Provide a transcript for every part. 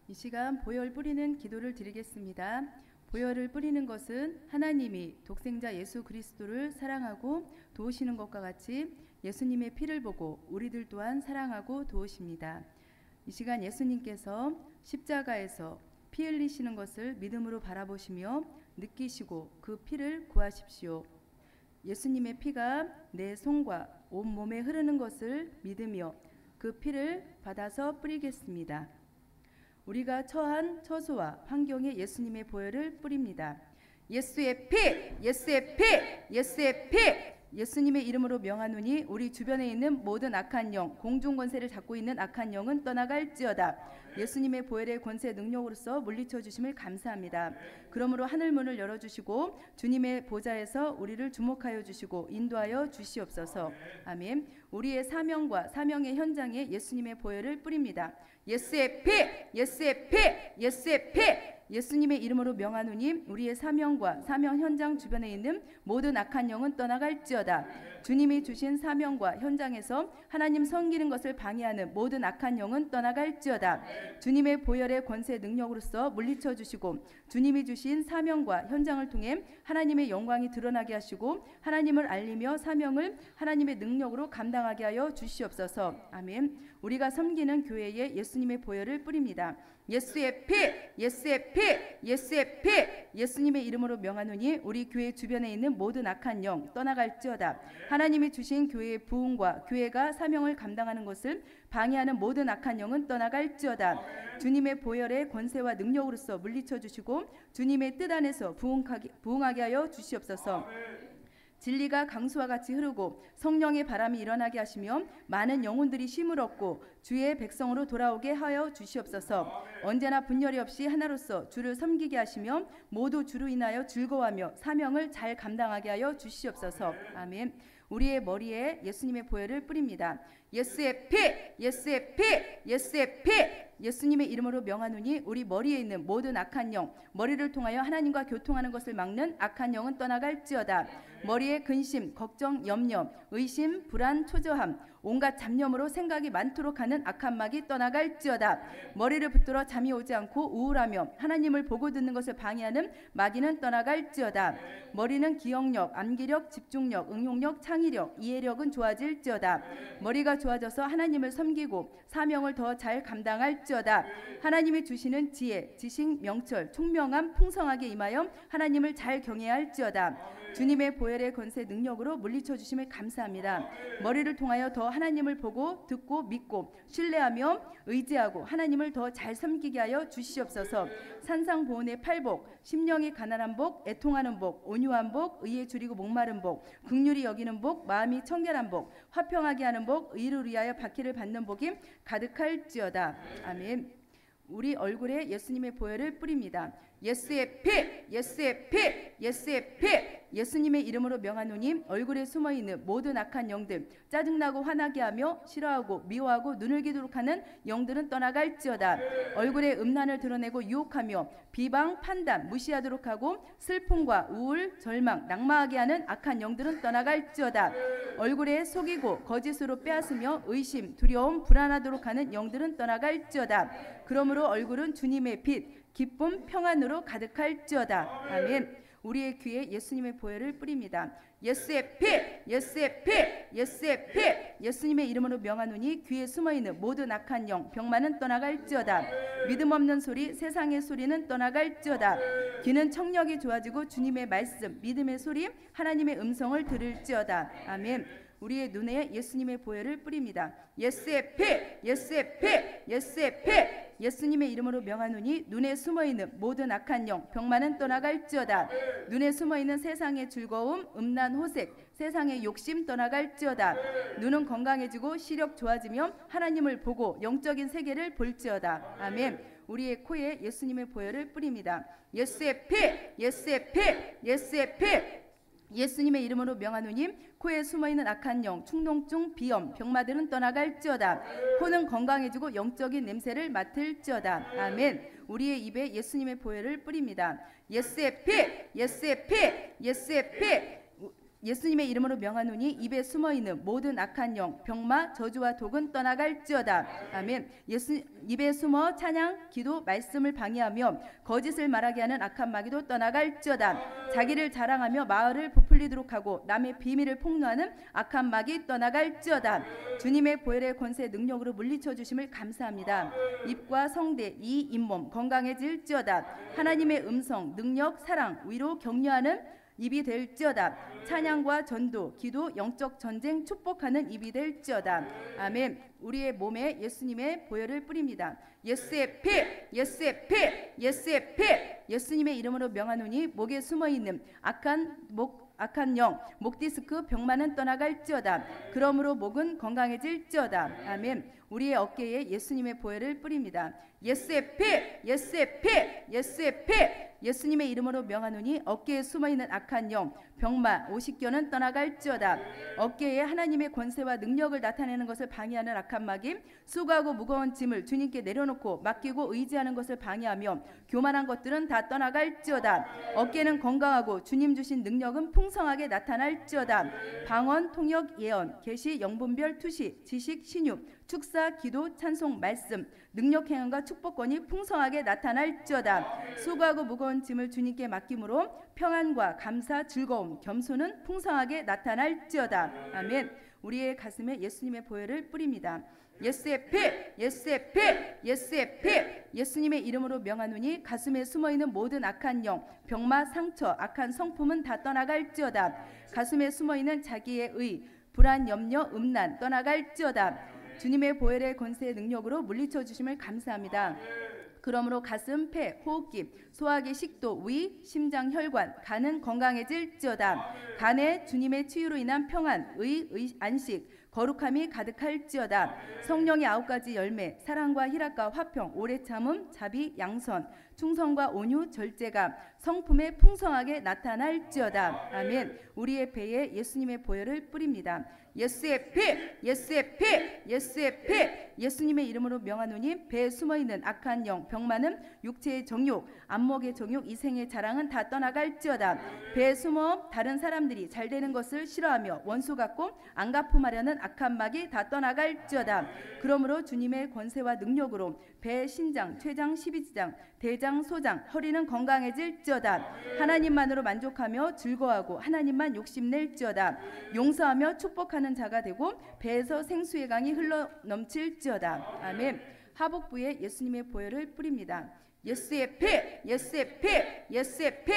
이 시간 보혈 뿌리는 기도를 드리겠습니다. 보혈을 뿌리는 것은 하나님이 독생자 예수 그리스도를 사랑하고 도우시는 것과 같이 예수님의 피를 보고 우리들 또한 사랑하고 도우십니다. 이 시간 예수님께서 십자가에서 피 흘리시는 것을 믿음으로 바라보시며 느끼시고 그 피를 구하십시오. 예수님의 피가 내 손과 온 몸에 흐르는 것을 믿으며 그 피를 받아서 뿌리겠습니다. 우리가 처한 처소와 환경에 예수님의 보혈을 뿌립니다. 예수의 피! 예수의 피! 예수의 피! 예수님의 이름으로 명하노니 우리 주변에 있는 모든 악한 영, 공중 권세를 잡고 있는 악한 영은 떠나갈지어다. 예수님의 보혈의 권세 능력으로서 물리쳐 주심을 감사합니다. 그러므로 하늘 문을 열어주시고 주님의 보좌에서 우리를 주목하여 주시고 인도하여 주시옵소서. 아멘. 우리의 사명과 사명의 현장에 예수님의 보혈을 뿌립니다. 예수의 피! 예수의 피! 예수의 피! 예수님의 이름으로 명하노니 우리의 사명과 사명 현장 주변에 있는 모든 악한 영은 떠나갈지어다. 주님이 주신 사명과 현장에서 하나님 섬기는 것을 방해하는 모든 악한 영은 떠나갈지어다. 주님의 보혈의 권세 능력으로서 물리쳐 주시고 주님이 주신 사명과 현장을 통해 하나님의 영광이 드러나게 하시고 하나님을 알리며 사명을 하나님의 능력으로 감당하게 하여 주시옵소서. 아멘. 우리가 섬기는 교회에 예수님의 보혈을 뿌립니다. 예수의 피! 예수의 피! 예수의 피! 예수님의 이름으로 명하노니 우리 교회 주변에 있는 모든 악한 영 떠나갈지어다. 하나님이 주신 교회의 부흥과 교회가 사명을 감당하는 것을 방해하는 모든 악한 영은 떠나갈지어다. 주님의 보혈의 권세와 능력으로서 물리쳐 주시고 주님의 뜻 안에서 부흥하게 하여 주시옵소서. 진리가 강수와 같이 흐르고 성령의 바람이 일어나게 하시며 많은 영혼들이 쉼을 얻고 주의 백성으로 돌아오게 하여 주시옵소서. 언제나 분열이 없이 하나로서 주를 섬기게 하시며 모두 주로 인하여 즐거워하며 사명을 잘 감당하게 하여 주시옵소서. 아멘. 우리의 머리에 예수님의 보혈을 뿌립니다. 예수의 피! 예수의 피! 예수의 피! 예수님의 이름으로 명하노니 우리 머리에 있는 모든 악한 영, 머리를 통하여 하나님과 교통하는 것을 막는 악한 영은 떠나갈지어다. 머리에 근심, 걱정, 염려, 의심, 불안, 초조함, 온갖 잡념으로 생각이 많도록 하는 악한 막이 떠나갈지어다. 머리를 붙들어 잠이 오지 않고 우울하며 하나님을 보고 듣는 것을 방해하는 마귀는 떠나갈지어다. 머리는 기억력, 암기력, 집중력, 응용력, 창의력, 이해력은 좋아질지어다. 머리가 좋아져서 하나님을 섬기고 사명을 더 잘 감당할지어다. 하나님이 주시는 지혜, 지식, 명철, 총명함 풍성하게 임하여 하나님을 잘 경외해야 할지어다. 주님의 보혈의 권세 능력으로 물리쳐 주심을 감사합니다. 머리를 통하여 더 하나님을 보고 듣고 믿고 신뢰하며 의지하고 하나님을 더 잘 섬기게 하여 주시옵소서. 산상보온의 팔복, 심령이 가난한 복, 애통하는 복, 온유한 복, 의에 줄이고 목마른 복, 긍휼히 여기는 복, 마음이 청결한 복, 화평하게 하는 복, 의를 위하여 받기를 받는 복이 가득할지어다. 아멘. 우리 얼굴에 예수님의 보혈을 뿌립니다. 예수의 피! 예수의 피! 예수의 피! 예수님의 이름으로 명하노니 얼굴에 숨어있는 모든 악한 영들, 짜증나고 화나게 하며 싫어하고 미워하고 눈을 기도록 하는 영들은 떠나갈지어다. 얼굴에 음란을 드러내고 유혹하며 비방, 판단, 무시하도록 하고 슬픔과 우울, 절망, 낙마하게 하는 악한 영들은 떠나갈지어다. 얼굴에 속이고 거짓으로 빼앗으며 의심, 두려움, 불안하도록 하는 영들은 떠나갈지어다. 그러므로 얼굴은 주님의 빛, 기쁨, 평안으로 가득할지어다. 아멘. 우리의 귀에 예수님의 보혈을 뿌립니다. 예수의 피! 예수의 피! 예수의 피! 예수님의 이름으로 명하노니 귀에 숨어있는 모든 악한 영, 병만은 떠나갈지어다. 믿음 없는 소리, 세상의 소리는 떠나갈지어다. 귀는 청력이 좋아지고 주님의 말씀, 믿음의 소리, 하나님의 음성을 들을지어다. 아멘. 우리의 눈에 예수님의 보혈을 뿌립니다. 예수의 피! 예수의 피! 예수의 피! 예수님의 이름으로 명하노니 눈에 숨어있는 모든 악한 영, 병만은 떠나갈지어다. 눈에 숨어있는 세상의 즐거움, 음란, 호색, 세상의 욕심 떠나갈지어다. 눈은 건강해지고 시력 좋아지며 하나님을 보고 영적인 세계를 볼지어다. 아멘. 우리의 코에 예수님의 보혈을 뿌립니다. 예수의 피! 예수의 피! 예수의 피! 예수님의 이름으로 명하노니 코에 숨어있는 악한 영, 충농증, 비염, 병마들은 떠나갈지어다. 코는 건강해지고 영적인 냄새를 맡을지어다. 아멘. 우리의 입에 예수님의 보혈을 뿌립니다. 예수의 피! 예수의 피! 예수의 피! 예수님의 이름으로 명하노니 입에 숨어있는 모든 악한 영, 병마, 저주와 독은 떠나갈지어다. 아멘. 입에 숨어 찬양, 기도, 말씀을 방해하며 거짓을 말하게 하는 악한 마귀도 떠나갈지어다. 자기를 자랑하며 마을을 부풀리도록 하고 남의 비밀을 폭로하는 악한 마귀 떠나갈지어다. 주님의 보혈의 권세 능력으로 물리쳐 주심을 감사합니다. 입과 성대, 이 잇몸 건강해질지어다. 하나님의 음성, 능력, 사랑, 위로 격려하는 입이 될지어다. 찬양과 전도, 기도, 영적 전쟁 축복하는 입이 될지어다. 아멘. 우리의 몸에 예수님의 보혈을 뿌립니다. 예수의 피, 예수의 피, 예수의 피. 예수님의 이름으로 명하노니 목에 숨어있는 악한 영, 목 디스크 병만은 떠나갈지어다. 그러므로 목은 건강해질지어다. 아멘. 우리의 어깨에 예수님의 보혈을 뿌립니다. 예수의 피, 예수의 피, 예수의 피. 예수님의 이름으로 명하노니 어깨에 숨어있는 악한 영, 병마, 오십견은 떠나갈지어다. 어깨에 하나님의 권세와 능력을 나타내는 것을 방해하는 악한 마귀, 수고하고 무거운 짐을 주님께 내려놓고 맡기고 의지하는 것을 방해하며 교만한 것들은 다 떠나갈지어다. 어깨는 건강하고 주님 주신 능력은 풍성하게 나타날지어다. 방언, 통역, 예언, 계시, 영분별, 투시, 지식, 신유, 축사, 기도, 찬송, 말씀, 능력 행함과 축복권이 풍성하게 나타날지어다. 수고하고 무거운 짐을 주님께 맡김으로 평안과 감사, 즐거움, 겸손은 풍성하게 나타날지어다. 아멘. 우리의 가슴에 예수님의 보혈을 뿌립니다. 예수의 피, 예수의 피, 예수의 피. 예수님의 이름으로 명하노니 가슴에 숨어있는 모든 악한 영, 병마, 상처, 악한 성품은 다 떠나갈지어다. 가슴에 숨어있는 자기의 의, 불안, 염려, 음란 떠나갈지어다. 주님의 보혈의 권세의 능력으로 물리쳐 주심을 감사합니다. 그러므로 가슴, 폐, 호흡기, 소화기, 식도, 위, 심장, 혈관, 간은 건강해질지어다. 간에 주님의 치유로 인한 평안, 안식, 거룩함이 가득할지어다. 성령의 9가지 열매, 사랑과 희락과 화평, 오래 참음, 자비, 양선, 충성과 온유, 절제가 성품에 풍성하게 나타날지어다. 아멘. 우리의 배에 예수님의 보혈을 뿌립니다. 예수의 피, 예수의 피, 예수의 피. 예수님의 이름으로 명하노니 배에 숨어있는 악한 영, 병마는 육체의 정욕, 안목의 정욕, 이생의 자랑은 다 떠나갈지어다. 배에 숨어 다른 사람들이 잘 되는 것을 싫어하며 원수 같고 안 갚음하려는 악한 마귀 다 떠나갈지어다. 그러므로 주님의 권세와 능력으로 배, 신장, 췌장, 십이지장, 대장, 소장, 허리는 건강해질지어다. 하나님만으로 만족하며 즐거워하고 하나님만 욕심낼지어다. 용서하며 축복하는 자가 되고 배에서 생수의 강이 흘러 넘칠지어다. 아멘. 하복부에 예수님의 보혈을 뿌립니다. 예수의 피, 예수의 피, 예수의 피.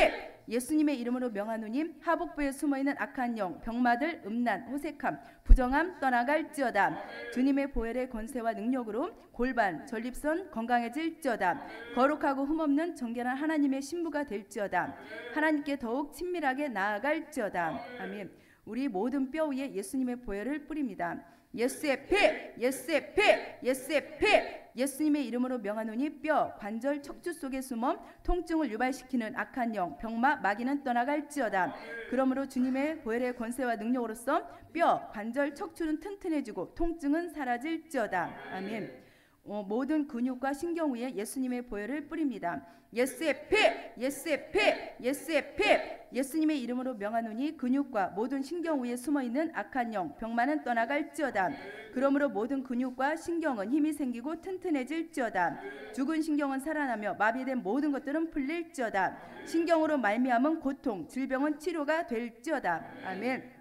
예수님의 이름으로 명하노니 하복부에 숨어있는 악한 영, 병마들, 음란, 호색함, 부정함 떠나갈지어다. 주님의 보혈의 권세와 능력으로 골반, 전립선 건강해질지어다. 거룩하고 흠없는 정결한 하나님의 신부가 될지어다. 하나님께 더욱 친밀하게 나아갈지어다. 아멘. 우리 모든 뼈 위에 예수님의 보혈을 뿌립니다. 예수의 피, 예수의 피, 예수의 피. 예수님의 이름으로 명하노니 뼈, 관절, 척추 속에 숨어 통증을 유발시키는 악한 영, 병마, 마귀는 떠나갈지어다. 그러므로 주님의 보혈의 권세와 능력으로서 뼈, 관절, 척추는 튼튼해지고 통증은 사라질지어다. 아멘. 모든 근육과 신경 위에 예수님의 보혈을 뿌립니다. 예수의 피, 예수의 피, 예수의 피. 예수님의 이름으로 명하노니 근육과 모든 신경 위에 숨어있는 악한 영, 병마는 떠나갈지어다. 그러므로 모든 근육과 신경은 힘이 생기고 튼튼해질지어다. 죽은 신경은 살아나며 마비된 모든 것들은 풀릴지어다. 신경으로 말미암은 고통, 질병은 치료가 될지어다. 아멘.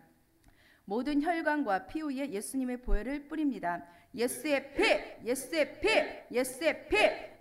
모든 혈관과 피 위에 예수님의 보혈을 뿌립니다. 예수의 피, 예수의 피, 예수의 피.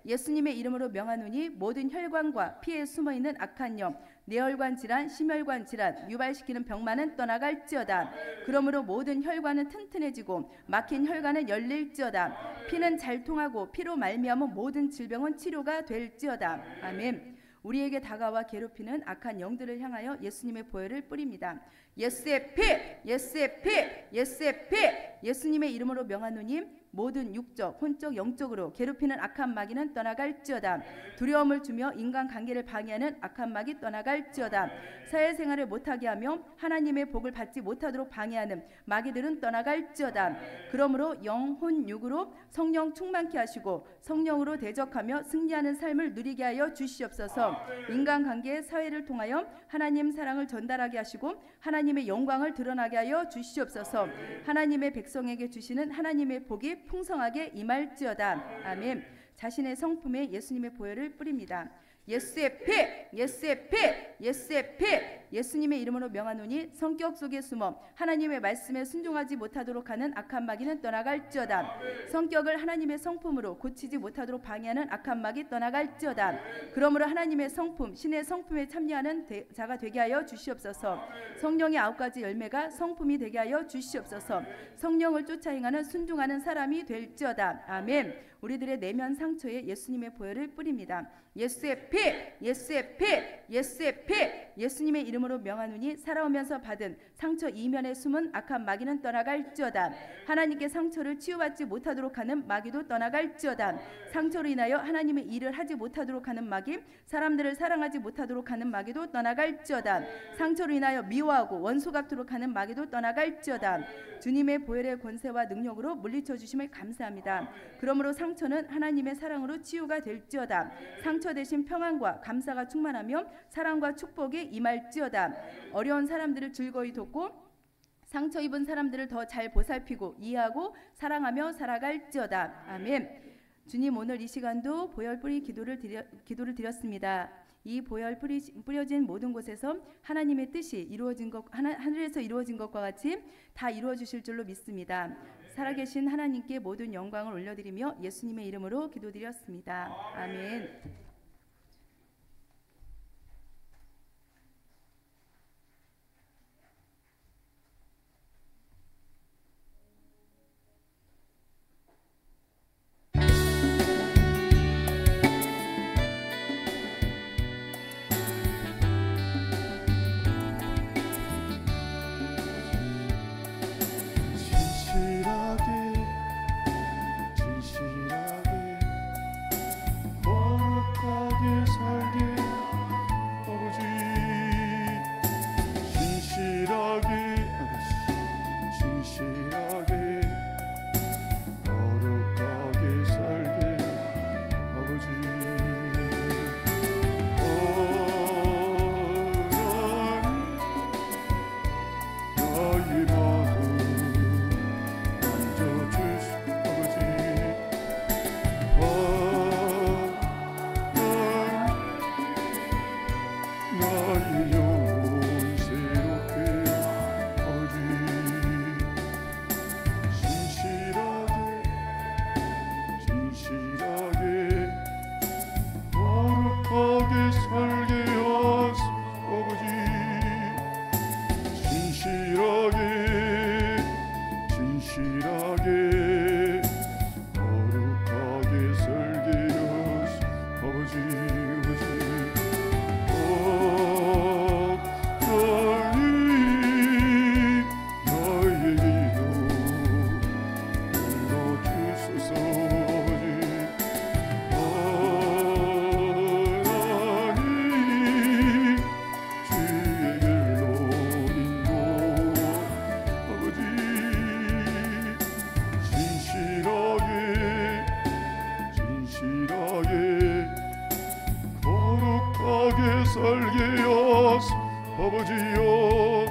예수님의 이름으로 명하노니 모든 혈관과 피에 숨어있는 악한 영, 뇌혈관 질환, 심혈관 질환, 유발시키는 병만은 떠나갈지어다. 그러므로 모든 혈관은 튼튼해지고 막힌 혈관은 열릴지어다. 피는 잘 통하고 피로 말미암은 모든 질병은 치료가 될지어다. 아멘. 우리에게 다가와 괴롭히는 악한 영들을 향하여 예수님의 보혈을 뿌립니다. 예수의 피, 예수의 피, 예수의 피. 예수님의 이름으로 명하노니 모든 육적, 혼적, 영적으로 괴롭히는 악한 마귀는 떠나갈지어다. 두려움을 주며 인간관계를 방해하는 악한 마귀 떠나갈지어다. 사회생활을 못하게 하며 하나님의 복을 받지 못하도록 방해하는 마귀들은 떠나갈지어다. 그러므로 영, 혼, 육으로 성령 충만케 하시고 성령으로 대적하며 승리하는 삶을 누리게 하여 주시옵소서. 인간관계, 사회를 통하여 하나님 사랑을 전달하게 하시고 하나님의 영광을 드러나게 하여 주시옵소서. 하나님의 백성에게 주시는 하나님의 복이 풍성하게 임할지어다. 아멘. 자신의 성품에 예수님의 보혈을 뿌립니다. 예수의 피, 예수의 피, 예수의 피. 예수님의 이름으로 명하노니 성격 속에 숨어 하나님의 말씀에 순종하지 못하도록 하는 악한 마귀는 떠나갈지어다. 성격을 하나님의 성품으로 고치지 못하도록 방해하는 악한 마귀 떠나갈지어다. 그러므로 하나님의 성품, 신의 성품에 참여하는 자가 되게 하여 주시옵소서. 성령의 9가지 열매가 성품이 되게 하여 주시옵소서. 성령을 쫓아 행하는 순종하는 사람이 될지어다. 아멘. 우리들의 내면 상처에 예수님의 보혈을 뿌립니다. 예수의 피, 예수의 피, 예수의 피. 예수님의 이름으로 명하노니 살아오면서 받은 상처 이면에 숨은 악한 마귀는 떠나갈지어다. 하나님께 상처를 치유받지 못하도록 하는 마귀도 떠나갈지어다. 상처로 인하여 하나님의 일을 하지 못하도록 하는 마귀, 사람들을 사랑하지 못하도록 하는 마귀도 떠나갈지어다. 상처로 인하여 미워하고 원수 같도록 하는 마귀도 떠나갈지어다. 주님의 보혈의 권세와 능력으로 물리쳐 주심을 감사합니다. 그러므로 상처는 하나님의 사랑으로 치유가 될지어다. 상처 대신 평안과 감사가 충만하며 사랑과 축복이 임할지어다. 어려운 사람들을 즐거이 돕고 상처 입은 사람들을 더 잘 보살피고 이해하고 사랑하며 살아갈지어다. 아멘. 주님, 오늘 이 시간도 보혈 뿌리 기도를 드렸습니다. 이 보혈 뿌려진 모든 곳에서 하나님의 뜻이 이루어진 것, 하늘에서 이루어진 것과 같이 다 이루어 주실 줄로 믿습니다. 살아계신 하나님께 모든 영광을 올려드리며 예수님의 이름으로 기도드렸습니다. 아멘. 설계하사 아버지여 진실하게 거룩하게 설계하사 아버지 하나님 나의 마음 만져주 아버지여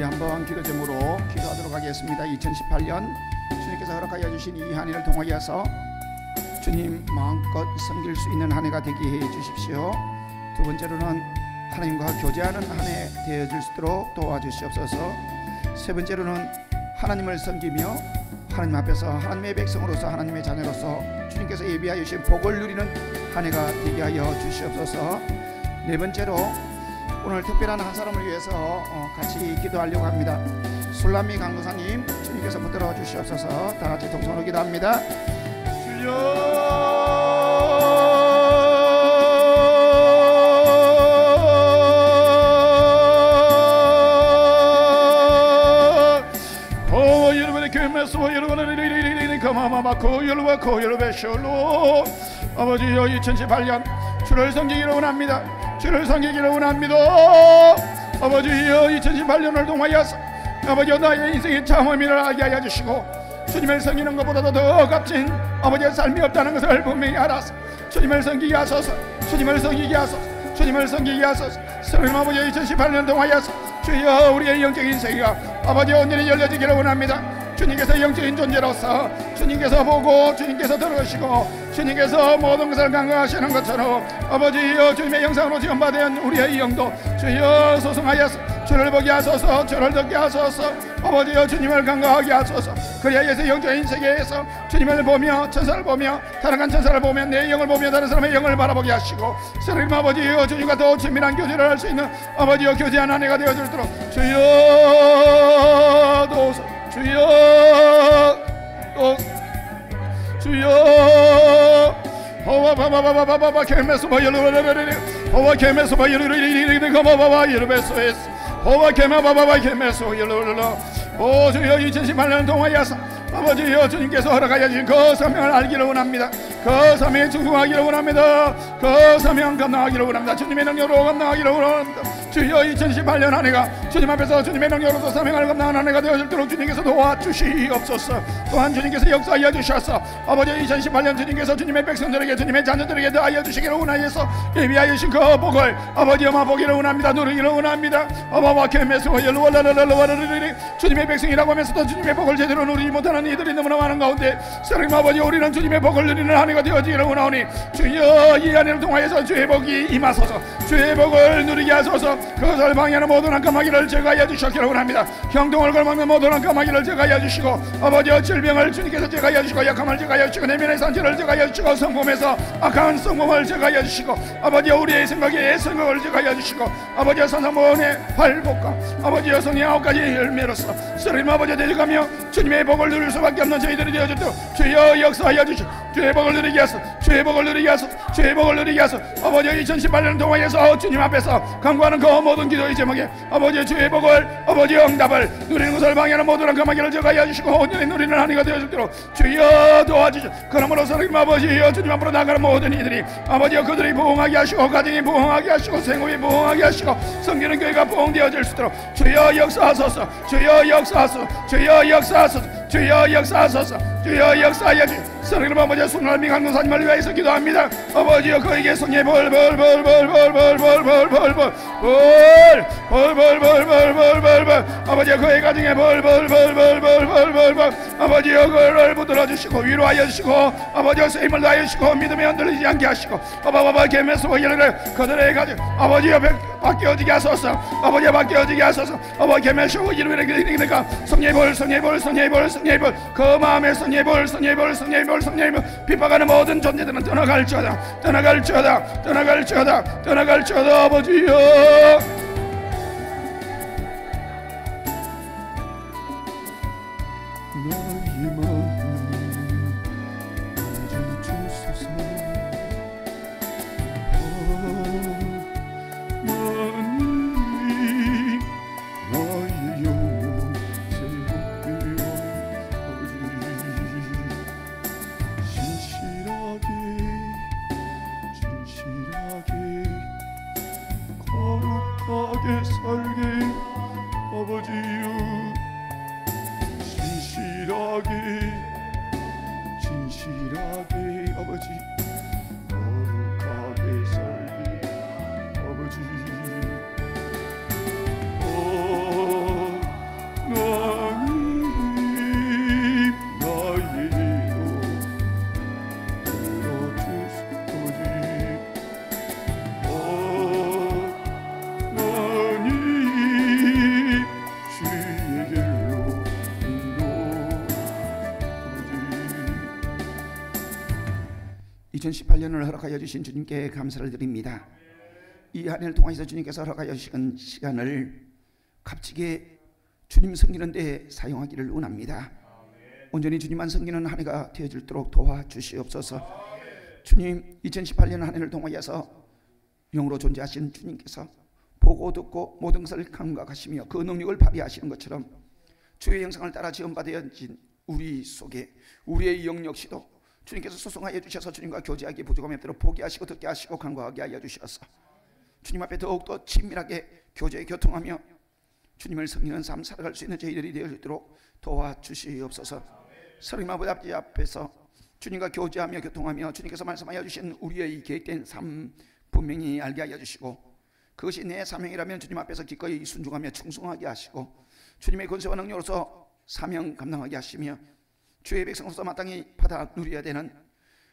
한번 기도 제목으로 기도하도록 하겠습니다. 2018년 주님께서 허락하여 주신 이 한 해를 통하여서 주님 마음껏 섬길 수 있는 한 해가 되게 해 주십시오. 두 번째로는 하나님과 교제하는 한 해 되어질 수 있도록 도와주시옵소서. 세 번째로는 하나님을 섬기며 하나님 앞에서 하나님의 백성으로서 하나님의 자녀로서 주님께서 예비하여 주신 복을 누리는 한 해가 되게 하여 주시옵소서. 네 번째로 오늘 특별한 한 사람을 위해서 같이 기도하려고 합니다. 술람미 강도사님 주님께서 붙들어 주시옵소서. 다 같이 동성으로 기도합니다. 주여 아버지여 2018년 주를 섬기기를 원합니다. 주를 섬기기를 원합니다. 아버지여 2018년을 통하여서 아버지여 나의 인생의 참음이를 알게 하여 주시고 주님을 섬기는 것보다도 더 값진 아버지의 삶이 없다는 것을 분명히 알아서 주님을 섬기게 하소서. 주님을 섬기게 하소서. 주님을 섬기게 하소서. 성령 아버지 2018년 통하여서 주여 우리의 영적 인생이가 아버지 온전히 열려지기를 원합니다. 주님께서 영적인 존재로서 주님께서 보고 주님께서 들으시고 주님께서 모든 것을 강구하시는 것처럼 아버지여 주님의 영상으로 지원받은 우리의 영도 주여 소송하여서 주를 보게 하소서. 주를 듣게 하소서. 아버지여 주님을 강구하게 하소서. 그리하여서 영적인 세계에서 주님을 보며 천사를 보며 다른 천사를 보며 내 영을 보며 다른 사람의 영을 바라보게 하시고 성령 아버지여 주님과 더 친밀한 교제를 할 수 있는 아버지여 교제한 한 해가 되어줄도록 주여 도우소. 주여 주여 호와바바바바바바 케메소바 열르르르르 호와 케메소바 열르르르르 가바바바 열베소에스 호와 케마바바바 케메소 열르르르 오 주여 2018년 동안이어서 아버지여 주님께서 허락하여 주신 그 사명을 알기를 원합니다. 그 사명에 충성하기를 원합니다. 그 사명 감당하기를 원합니다. 주님의 능력으로 감당하기를 원합니다. 주여 2018년 한 해가 주님 앞에서 주님의 능력으로서 사명을 감당하는 한 해가 되어질도록 주님께서 도와주시옵소서. 또한 주님께서 역사하여 주셔서 아버지 2018년 주님께서 주님의 백성들에게 주님의 자녀들에게 더하여 주시기를 원하여서 예비하여 주신 그 복을 아버지 엄마 보기를 원합니다. 누리기를 원합니다. 어마마 케메스와 열로와라라라라라라라라 주님의 백성이라고 하면서도 주님의 복을 제대로 누리지 못하는 이들이 너무나 많은 가운데 사랑하는 아버지 우리는 주님의 복을 누리는 한 해가 되어지기를 원하오니 주여 이 한 해를 통하여서 주의 복이 임하소서. 주의 복을 누리게 하소서. 그것을 방해하는 모든 한까마귀를 제거하여 주시기를 원합니다. 형통을 걸먹는 모든 한까마귀를 제거하여 주시고 아버지여 질병을 주님께서 제거하여 주시고 약함을 제거하여 주시고 내면의 상처를 제거하여 주시고 성품에서 악한 성품을 제거하여 주시고 아버지여 우리의 생각에 생각을 제거하여 주시고 아버지여 산상보원의 발복과 아버지여 성의 9가지 열매로서 스님 아버지여 대적하며 주님의 복을 누릴 수밖에 없는 저희들이 되어졌도록 주여 역사하여 주시고 주의 복을 누리게 하소서. 주의 복을 누리게 하소서. 주의 복을 누리게 하소서. 아버지여 2018년 동안에서 주님 앞에서 간구하는 그 모든 기도의 제목에 아버지의 주의 복을 아버지의 응답을 누리는 것을 방해하는 모든 한까마귀를 제거하여 주시고 온전히 누리는 한 해가 되어졌도록 주여 도와주시오. 그러므로 스님 아버지여 주님 앞으로 나가는 모든 이들이 아버지여 그들이 부흥하게 하시고 가정이 부흥하게 하시고 생업이 부흥하게 하시고 섬기는 교회가 부흥되어질 수 있도록 주여 역사하소서. 주여 역사하소서. 주여 역사하소서. 주여 역사하소서. 주여 역사하여 주시오. 성령 아버지 순날미 강도사님을 위하여서 기도합니다. 아버지여 그에게 성의 아버지여 그의 가정에 아버지여 그를 붙들어 주시고 위로하여 주시고 아버지여 세임을 다하여 주시고 믿음에 흔들리지 않게 하시고 아바바바 게메스와 열을 그들의 가정 아버지여 바뀌어지게 하소서. 아버지여 바뀌어지게 하소서. 아버지 게메스와 이름에 그러니까 성예볼 그 마음에 성예볼 핍박하는 모든 존재들은 떠나갈지어다 아버지여 나의 마음 주소서. 나의 영혼 새롭게 진실하게 거룩하게 살게 아버지여 진실하게 아버지 거룩하게 살게 아버지 나의 기도 들어주소서. 주에게 2018년을 허락하여 주신 주님께 감사를 드립니다. 이 한 해를 통해서 주님께서 허락하여 주신 시간을 값지게 주님 섬기는 데 사용하기를 원합니다. 온전히 주님만 섬기는 한 해가 되어질도록 도와주시옵소서. 주님, 2018년 한 해를 통하여서 영으로 존재하신 주님께서 보고 듣고 모든 것을 감각하시며 그 능력을 발휘하시는 것처럼 주의 형상을 따라 지음받아진 우리 속에 우리의 영 역시도 주님께서 소송하여 주셔서 주님과 교제하기 부족함에 따라 보게 하시고 듣게 하시고 간과하게 하여 주셔서 주님 앞에 더욱더 친밀하게 교제에 교통하며 주님을 섬기는 삶 살아갈 수 있는 저희들이 되어지도록 도와주시옵소서. 서림 아버지 앞에서 주님과 교제하며 교통하며 주님께서 말씀하여 주신 우리의 계획된 삶 분명히 알게 하여 주시고 그것이 내 사명이라면 주님 앞에서 기꺼이 순종하며 충성하게 하시고 주님의 권세와 능력으로서 사명 감당하게 하시며 주의 백성으로서 마땅히 받아 누려야 되는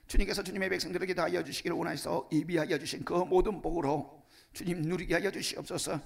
주님께서 주님의 백성들에게 다 하여 주시기를 원하셔서 예비하여 주신 그 모든 복으로 주님 누리게 하여 주시옵소서.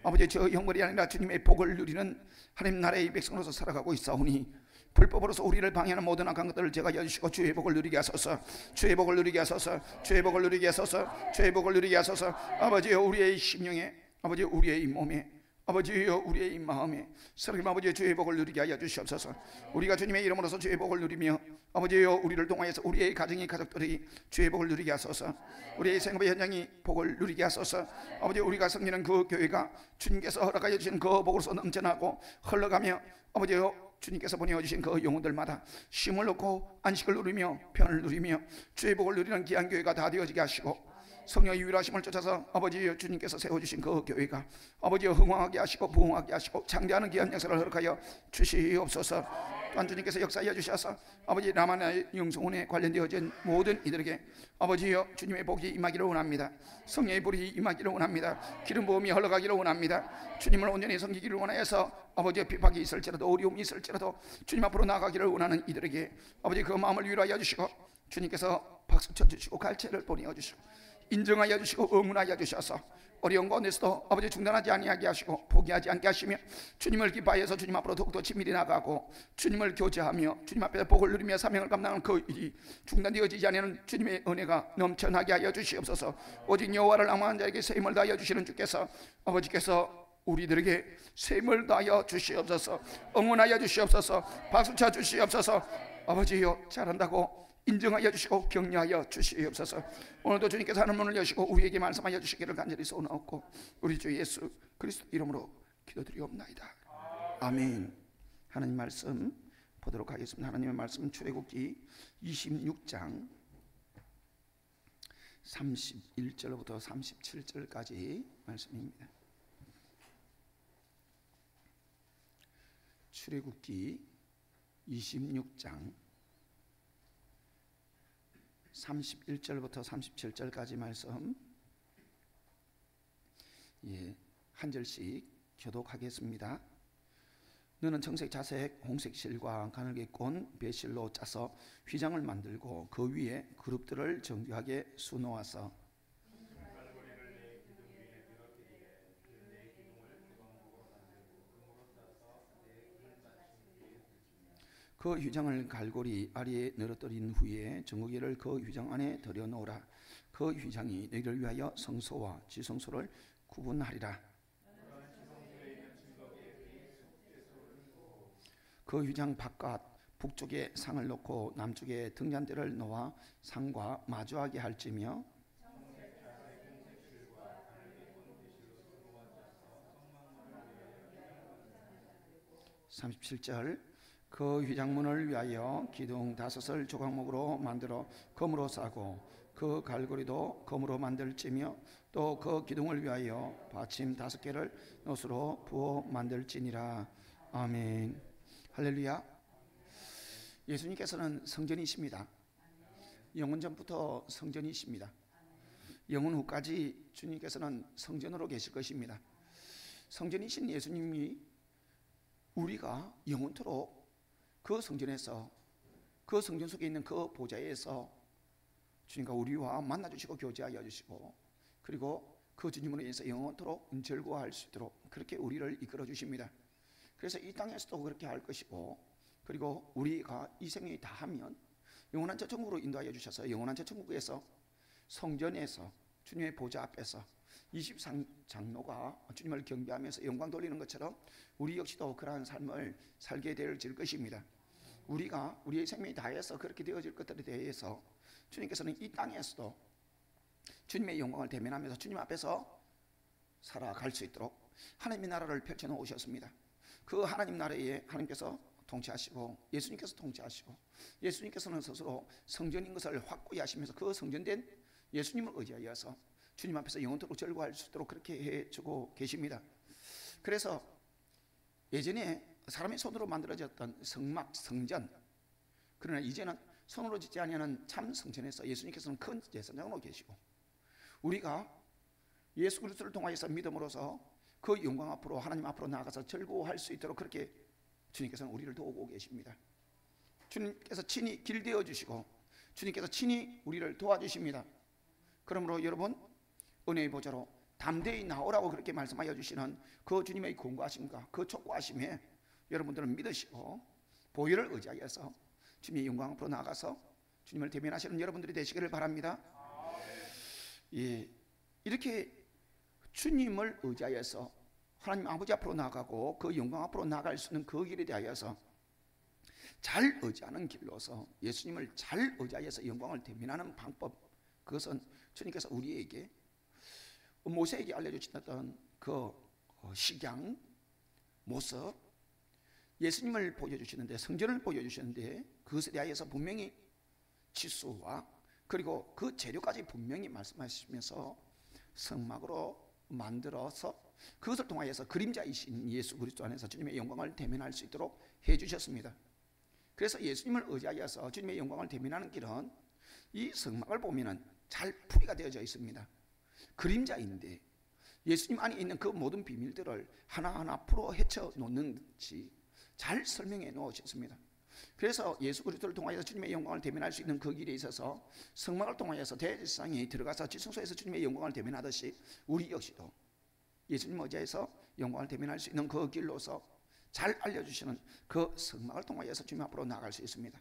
아버지, 저 형벌이 아니라 주님의 복을 누리는 하나님 나라의 백성으로서 살아가고 있사오니 불법으로서 우리를 방해하는 모든 악한 것들을 제가 여주시고 주의 복을 누리게 하소서. 주의 복을 누리게 하소서. 주의 복을 누리게 하소서. 주의 복을 누리게 하소서. 아버지여, 우리의 심령에, 아버지 우리의 몸에, 아버지여 우리의 마음에 하나님 아버지의 주의 복을 누리게 하여 주시옵소서. 우리가 주님의 이름으로서 주의 복을 누리며 아버지여 우리를 통하여서 우리의 가정이 가족들이 주의 복을 누리게 하소서. 우리의 생업의 현장이 복을 누리게 하소서. 아버지, 우리가 섬기는 그 교회가 주님께서 허락하여 주신 그 복으로서 넘쳐나고 흘러가며 아버지여 주님께서 보내주신 그 영혼들마다 쉼을 놓고 안식을 누리며 편을 누리며 주의 복을 누리는 귀한 교회가 다 되어지게 하시고 성령의 유일하심을 쫓아서 아버지 주님께서 세워주신 그 교회가 아버지 흥왕하게 하시고 부흥하게 하시고 창대하는 귀한 역사를 허락하여 주시옵소서. 또한 주님께서 역사하여 주셔서 아버지 라마나의 영성원에 관련되어진 모든 이들에게 아버지여 주님의 복이 임하기를 원합니다. 성령의 불이 임하기를 원합니다. 기름 부음이 흘러가기를 원합니다. 주님을 온전히 섬기기를 원하여서 아버지의 비박이 있을지라도 어려움이 있을지라도 주님 앞으로 나아가기를 원하는 이들에게 아버지 그 마음을 위로하여 주시고 주님께서 박수 쳐주시고 갈채를 보내어 주시고 인정하여 주시고 응원하여 주셔서 어려운 가운데서도 아버지 중단하지 아니하게 하시고 포기하지 않게 하시며 주님을 기뻐하여서 주님 앞으로 더욱더 친밀히 나가고 주님을 교제하며 주님 앞에서 복을 누리며 사명을 감당하는 그 일이 중단되어지지 않는 주님의 은혜가 넘쳐나게 하여 주시옵소서. 오직 여호와를 앙망하는 자에게 세임을 다하여 주시는 주께서 아버지께서 우리들에게 세임을 다하여 주시옵소서. 응원하여 주시옵소서. 박수쳐 주시옵소서. 아버지여 잘한다고 인정하여 주시고 격려하여 주시옵소서. 오늘도 주님께서 하는 문을 여시고 우리에게 말씀하여 주시기를 간절히 소원하옵고 우리 주 예수 그리스도 이름으로 기도드리옵나이다. 아멘. 하나님 말씀 보도록 하겠습니다. 하나님의 말씀은 출애굽기 26장 31절부터 37절까지 말씀입니다. 출애굽기 26장 31절부터 37절까지 말씀, 한 절씩 교독하겠습니다. 너는 청색, 자색, 홍색 실과 가늘게 꼰 배실로 짜서 휘장을 만들고 그 위에 그룹들을 정교하게 수놓아서 그 휘장을 갈고리 아래에 늘어뜨린 후에 정고기를 그 휘장 안에 들여놓으라. 그 휘장이 너희를 위하여 성소와 지성소를 구분하리라. 그 휘장 바깥 북쪽에 상을 놓고 남쪽에 등잔대를 놓아 상과 마주하게 할지며 37절 그 휘장문을 위하여 기둥 5을 조각목으로 만들어 금으로 싸고 그 갈고리도 금으로 만들지며 또 그 기둥을 위하여 받침 5개를 놋으로 부어 만들지니라. 아멘. 할렐루야. 예수님께서는 성전이십니다. 영원 전부터 성전이십니다. 영원 후까지 주님께서는 성전으로 계실 것입니다. 성전이신 예수님이 우리가 영원토록 그 성전에서 그 성전 속에 있는 그 보좌에서 주님과 우리와 만나주시고 교제하여 주시고 그리고 그 주님으로 인해서 영원토록 즐거워할 수 있도록 그렇게 우리를 이끌어 주십니다. 그래서 이 땅에서도 그렇게 할 것이고 그리고 우리가 이 생이 다하면 영원한 저 천국으로 인도하여 주셔서 영원한 저 천국에서 성전에서 주님의 보좌 앞에서 23장로가 주님을 경배하면서 영광 돌리는 것처럼 우리 역시도 그러한 삶을 살게 될 것입니다. 우리가 우리의 생명이 다해서 그렇게 되어질 것들에 대해서 주님께서는 이 땅에서도 주님의 영광을 대면하면서 주님 앞에서 살아갈 수 있도록 하나님의 나라를 펼쳐놓으셨습니다. 그 하나님 나라에 하나님께서 통치하시고 예수님께서 통치하시고 예수님께서는 스스로 성전인 것을 확고히 하시면서 그 성전된 예수님을 의지하여서 주님 앞에서 영원토록 절구할 수 있도록 그렇게 해주고 계십니다. 그래서 예전에 사람의 손으로 만들어졌던 성막, 성전, 그러나 이제는 손으로 짓지 아니하는 참 성전에서 예수님께서는 큰 제사장으로 계시고 우리가 예수 그리스도를 통하여서 믿음으로써 그 영광 앞으로 하나님 앞으로 나아가서 절구할 수 있도록 그렇게 주님께서는 우리를 도우고 계십니다. 주님께서 친히 길 되어 주시고 주님께서 친히 우리를 도와주십니다. 그러므로 여러분 은혜의 보좌로 담대히 나오라고 그렇게 말씀하여 주시는 그 주님의 권고하심과 그 촉구하심에 여러분들은 믿으시고 보혈을 의지하여서 주님의 영광 앞으로 나아가서 주님을 대면하시는 여러분들이 되시기를 바랍니다. 예, 이렇게 주님을 의지하여서 하나님 아버지 앞으로 나아가고 그 영광 앞으로 나아갈 수 있는 그 길에 대하여서 잘 의지하는 길로서 예수님을 잘 의지하여서 영광을 대면하는 방법, 그것은 주님께서 우리에게 모세에게 알려주셨던 그 식양, 모습, 예수님을 보여주시는데 성전을 보여주시는데 그것에 대하여서 분명히 지수와 그리고 그 재료까지 분명히 말씀하시면서 성막으로 만들어서 그것을 통하여서 그림자이신 예수 그리스도 안에서 주님의 영광을 대면할 수 있도록 해주셨습니다. 그래서 예수님을 의지하여서 주님의 영광을 대면하는 길은 이 성막을 보면은 잘 풀이가 되어져 있습니다. 그림자인데 예수님 안에 있는 그 모든 비밀들을 하나하나 풀어 헤쳐 놓는지 잘 설명해 놓으셨습니다. 그래서 예수 그리스도를 통하여서 주님의 영광을 대면할 수 있는 그 길에 있어서 성막을 통하여서 대제사장이 들어가서 지성소에서 주님의 영광을 대면하듯이 우리 역시도 예수님 의지해서 영광을 대면할 수 있는 그 길로서 잘 알려주시는 그 성막을 통하여서 주님 앞으로 나아갈 수 있습니다.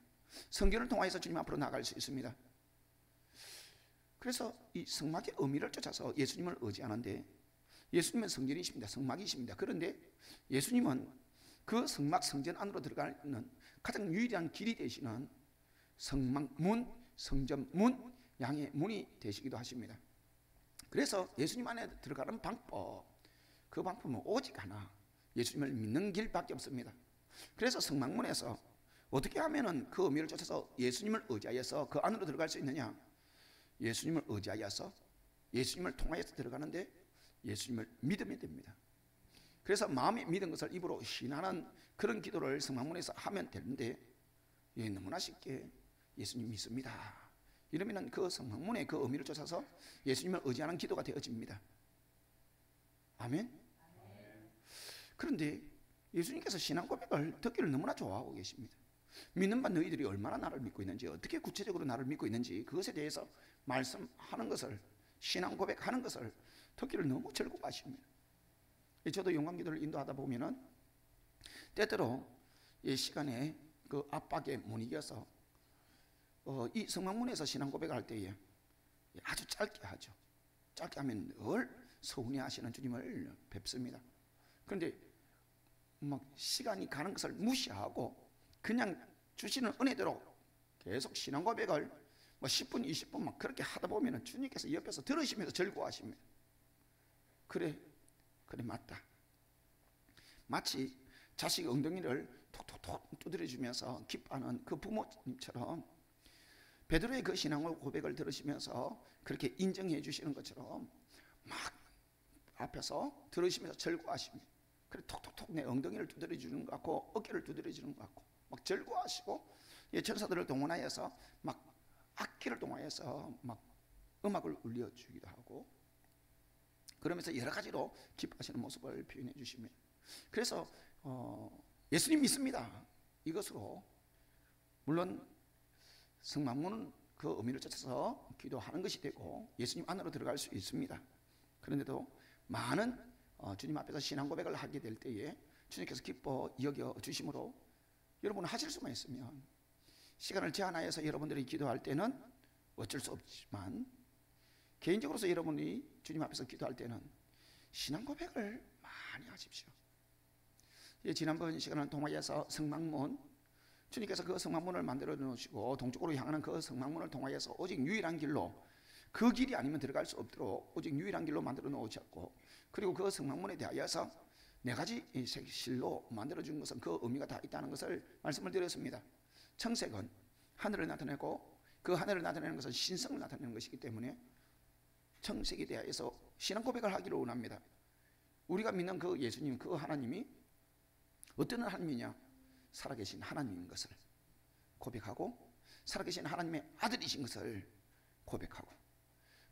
성전을 통하여서 주님 앞으로 나아갈 수 있습니다. 그래서 이 성막의 의미를 쫓아서 예수님을 의지하는데 예수님은 성전이십니다. 성막이십니다. 그런데 예수님은 그 성막 성전 안으로 들어가는 가장 유일한 길이 되시는 성막문, 성전문, 양의 문이 되시기도 하십니다. 그래서 예수님 안에 들어가는 방법, 그 방법은 오직 하나, 예수님을 믿는 길밖에 없습니다. 그래서 성막문에서 어떻게 하면은 그 의미를 쫓아서 예수님을 의지하여서 그 안으로 들어갈 수 있느냐? 예수님을 의지하여서 예수님을 통하여서 들어가는데 예수님을 믿으면 됩니다. 그래서 마음에 믿은 것을 입으로 신하는 그런 기도를 성막문에서 하면 되는데 너무나 쉽게 예수님 믿습니다 이러면 그 성막문의 그 의미를 쫓아서 예수님을 의지하는 기도가 되어집니다. 아멘. 그런데 예수님께서 신앙 고백을 듣기를 너무나 좋아하고 계십니다. 믿는 바 너희들이 얼마나 나를 믿고 있는지, 어떻게 구체적으로 나를 믿고 있는지 그것에 대해서 말씀하는 것을, 신앙 고백하는 것을 듣기를 너무 즐거워하십니다. 저도 영광기도를 인도하다 보면은 때때로 이 시간에 그 압박에 못 이겨서 이 성막문에서 신앙 고백할 때에 아주 짧게 하죠. 짧게 하면 늘 서운해하시는 주님을 뵙습니다. 그런데 막 시간이 가는 것을 무시하고 그냥 주시는 은혜대로 계속 신앙 고백을 뭐 10분, 20분 막 그렇게 하다 보면은 주님께서 옆에서 들으시면서 즐거워하십니다. 그래 맞다. 마치 자식 엉덩이를 톡톡톡 두드려주면서 기뻐하는 그 부모님처럼 베드로의 그 신앙 고백을 들으시면서 그렇게 인정해 주시는 것처럼 막 앞에서 들으시면서 즐거워하십니다. 그래 톡톡톡 내 엉덩이를 두드려주는 것 같고 어깨를 두드려주는 것 같고 막 즐거워하시고 천사들을 동원하여서 막 악기를 동원해서 막 음악을 울려주기도 하고 그러면서 여러 가지로 기뻐하시는 모습을 표현해 주십니다. 그래서 예수님 믿습니다 이것으로 물론 성막문은 그 의미를 쫓아서 기도하는 것이 되고 예수님 안으로 들어갈 수 있습니다. 그런데도 많은 주님 앞에서 신앙 고백을 하게 될 때에 주님께서 기뻐 여겨 주심으로 여러분은 하실 수만 있으면 시간을 제한하여서 여러분들이 기도할 때는 어쩔 수 없지만 개인적으로서 여러분이 주님 앞에서 기도할 때는 신앙 고백을 많이 하십시오. 지난번 시간을 통하여서 성막문, 주님께서 그 성막문을 만들어 놓으시고 동쪽으로 향하는 그 성막문을 통하여서 오직 유일한 길로, 그 길이 아니면 들어갈 수 없도록 오직 유일한 길로 만들어 놓으셨고, 그리고 그 성막문에 대하여서 4가지 실로 만들어 준 것은 그 의미가 다 있다는 것을 말씀을 드렸습니다. 청색은 하늘을 나타내고 그 하늘을 나타내는 것은 신성을 나타내는 것이기 때문에 청색에 대하여서 신앙 고백을 하기를 원합니다. 우리가 믿는 그 예수님, 그 하나님이 어떤 하나님이냐? 살아계신 하나님인 것을 고백하고 살아계신 하나님의 아들이신 것을 고백하고,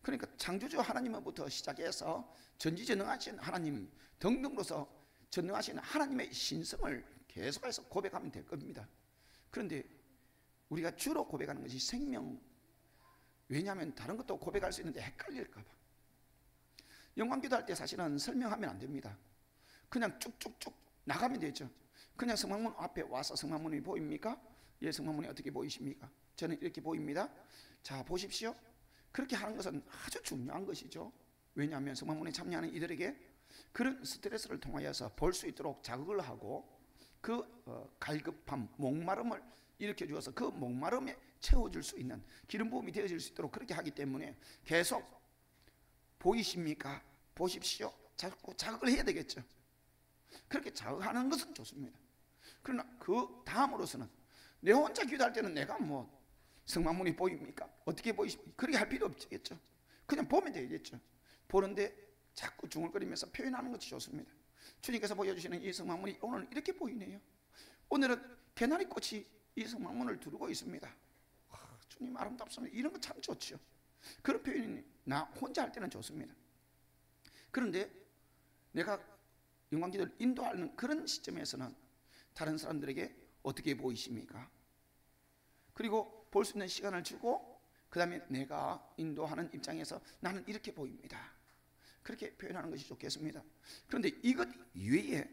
그러니까 창조주 하나님부터 시작해서 전지전능하신 하나님 등등으로서 전능하신 하나님의 신성을 계속해서 고백하면 될 겁니다. 그런데 우리가 주로 고백하는 것이 생명, 왜냐하면 다른 것도 고백할 수 있는데 헷갈릴까 봐. 영광기도 할 때 사실은 설명하면 안 됩니다. 그냥 쭉쭉쭉 나가면 되죠. 그냥 성막문 앞에 와서 성막문이 보입니까? 예, 성막문이 어떻게 보이십니까? 저는 이렇게 보입니다. 자, 보십시오. 그렇게 하는 것은 아주 중요한 것이죠. 왜냐하면 성막문에 참여하는 이들에게 그런 스트레스를 통하여서 볼 수 있도록 자극을 하고 그 갈급함, 목마름을 일으켜 주어서 그 목마름에 채워줄 수 있는 기름 부음이 되어질 수 있도록 그렇게 하기 때문에 계속 보이십니까? 보십시오. 자꾸 자극을 해야 되겠죠. 그렇게 자극하는 것은 좋습니다. 그러나 그 다음으로서는 내 혼자 기도할 때는 내가 뭐 성막문이 보입니까? 어떻게 보이십니까? 그렇게 할 필요 없겠죠. 그냥 보면 되겠죠. 보는데 자꾸 중얼거리면서 표현하는 것이 좋습니다. 주님께서 보여주시는 이 성막문이 오늘 이렇게 보이네요. 오늘은 개나리꽃이 이 성막문을 두르고 있습니다. 주님 아름답습니다. 이런 거 참 좋죠. 그런 표현이 나 혼자 할 때는 좋습니다. 그런데 내가 영광기도를 인도하는 그런 시점에서는 다른 사람들에게 어떻게 보이십니까? 그리고 볼 수 있는 시간을 주고 그 다음에 내가 인도하는 입장에서 나는 이렇게 보입니다. 그렇게 표현하는 것이 좋겠습니다. 그런데 이것 이외에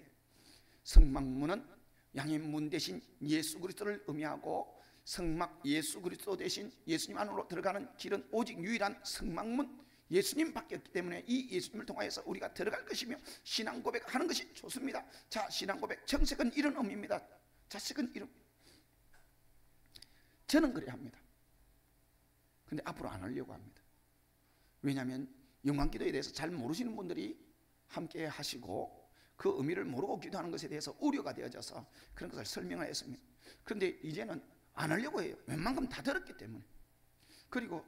성막문은 양의 문 대신 예수 그리스도를 의미하고 성막 예수 그리스도 대신 예수님 안으로 들어가는 길은 오직 유일한 성막문 예수님밖에 없기 때문에 이 예수님을 통하여서 우리가 들어갈 것이며 신앙 고백하는 것이 좋습니다. 자, 신앙 고백, 청색은 이런 의미입니다. 자색은 이런. 저는 그래야 합니다. 근데 앞으로 안 하려고 합니다. 왜냐하면 영광기도에 대해서 잘 모르시는 분들이 함께 하시고 그 의미를 모르고 기도하는 것에 대해서 우려가 되어져서 그런 것을 설명을 했습니다. 그런데 이제는 안 하려고 해요. 웬만큼 다 들었기 때문에. 그리고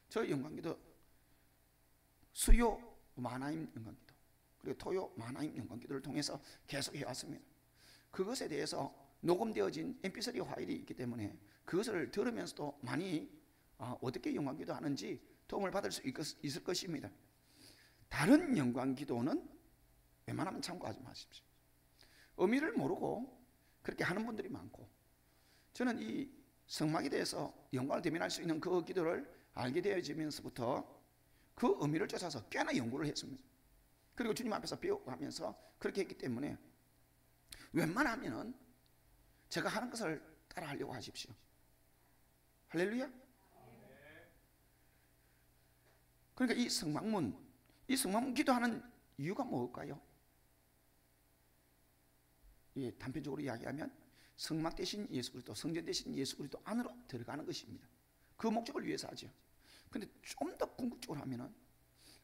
저 영광기도 수요 마나임 영광기도 그리고 토요 마나임 영광기도를 통해서 계속 해왔습니다. 그것에 대해서 녹음되어진 mp3 파일이 있기 때문에 그것을 들으면서도 많이 어떻게 영광기도 하는지 도움을 받을 수 있을 것입니다. 다른 영광기도는 웬만하면 참고하지 마십시오. 의미를 모르고 그렇게 하는 분들이 많고, 저는 이 성막에 대해서 영광을 대면할 수 있는 그 기도를 알게 되어지면서부터 그 의미를 쫓아서 꽤나 연구를 했습니다. 그리고 주님 앞에서 배워가면서 그렇게 했기 때문에 웬만하면은 제가 하는 것을 따라 하려고 하십시오. 할렐루야. 그러니까 이 성막문 기도하는 이유가 뭘까요? 예, 단편적으로 이야기하면 성막 대신 예수 그리스도, 성전 대신 예수 그리스도 안으로 들어가는 것입니다. 그 목적을 위해서 하죠. 근데 좀 더 궁극적으로 하면은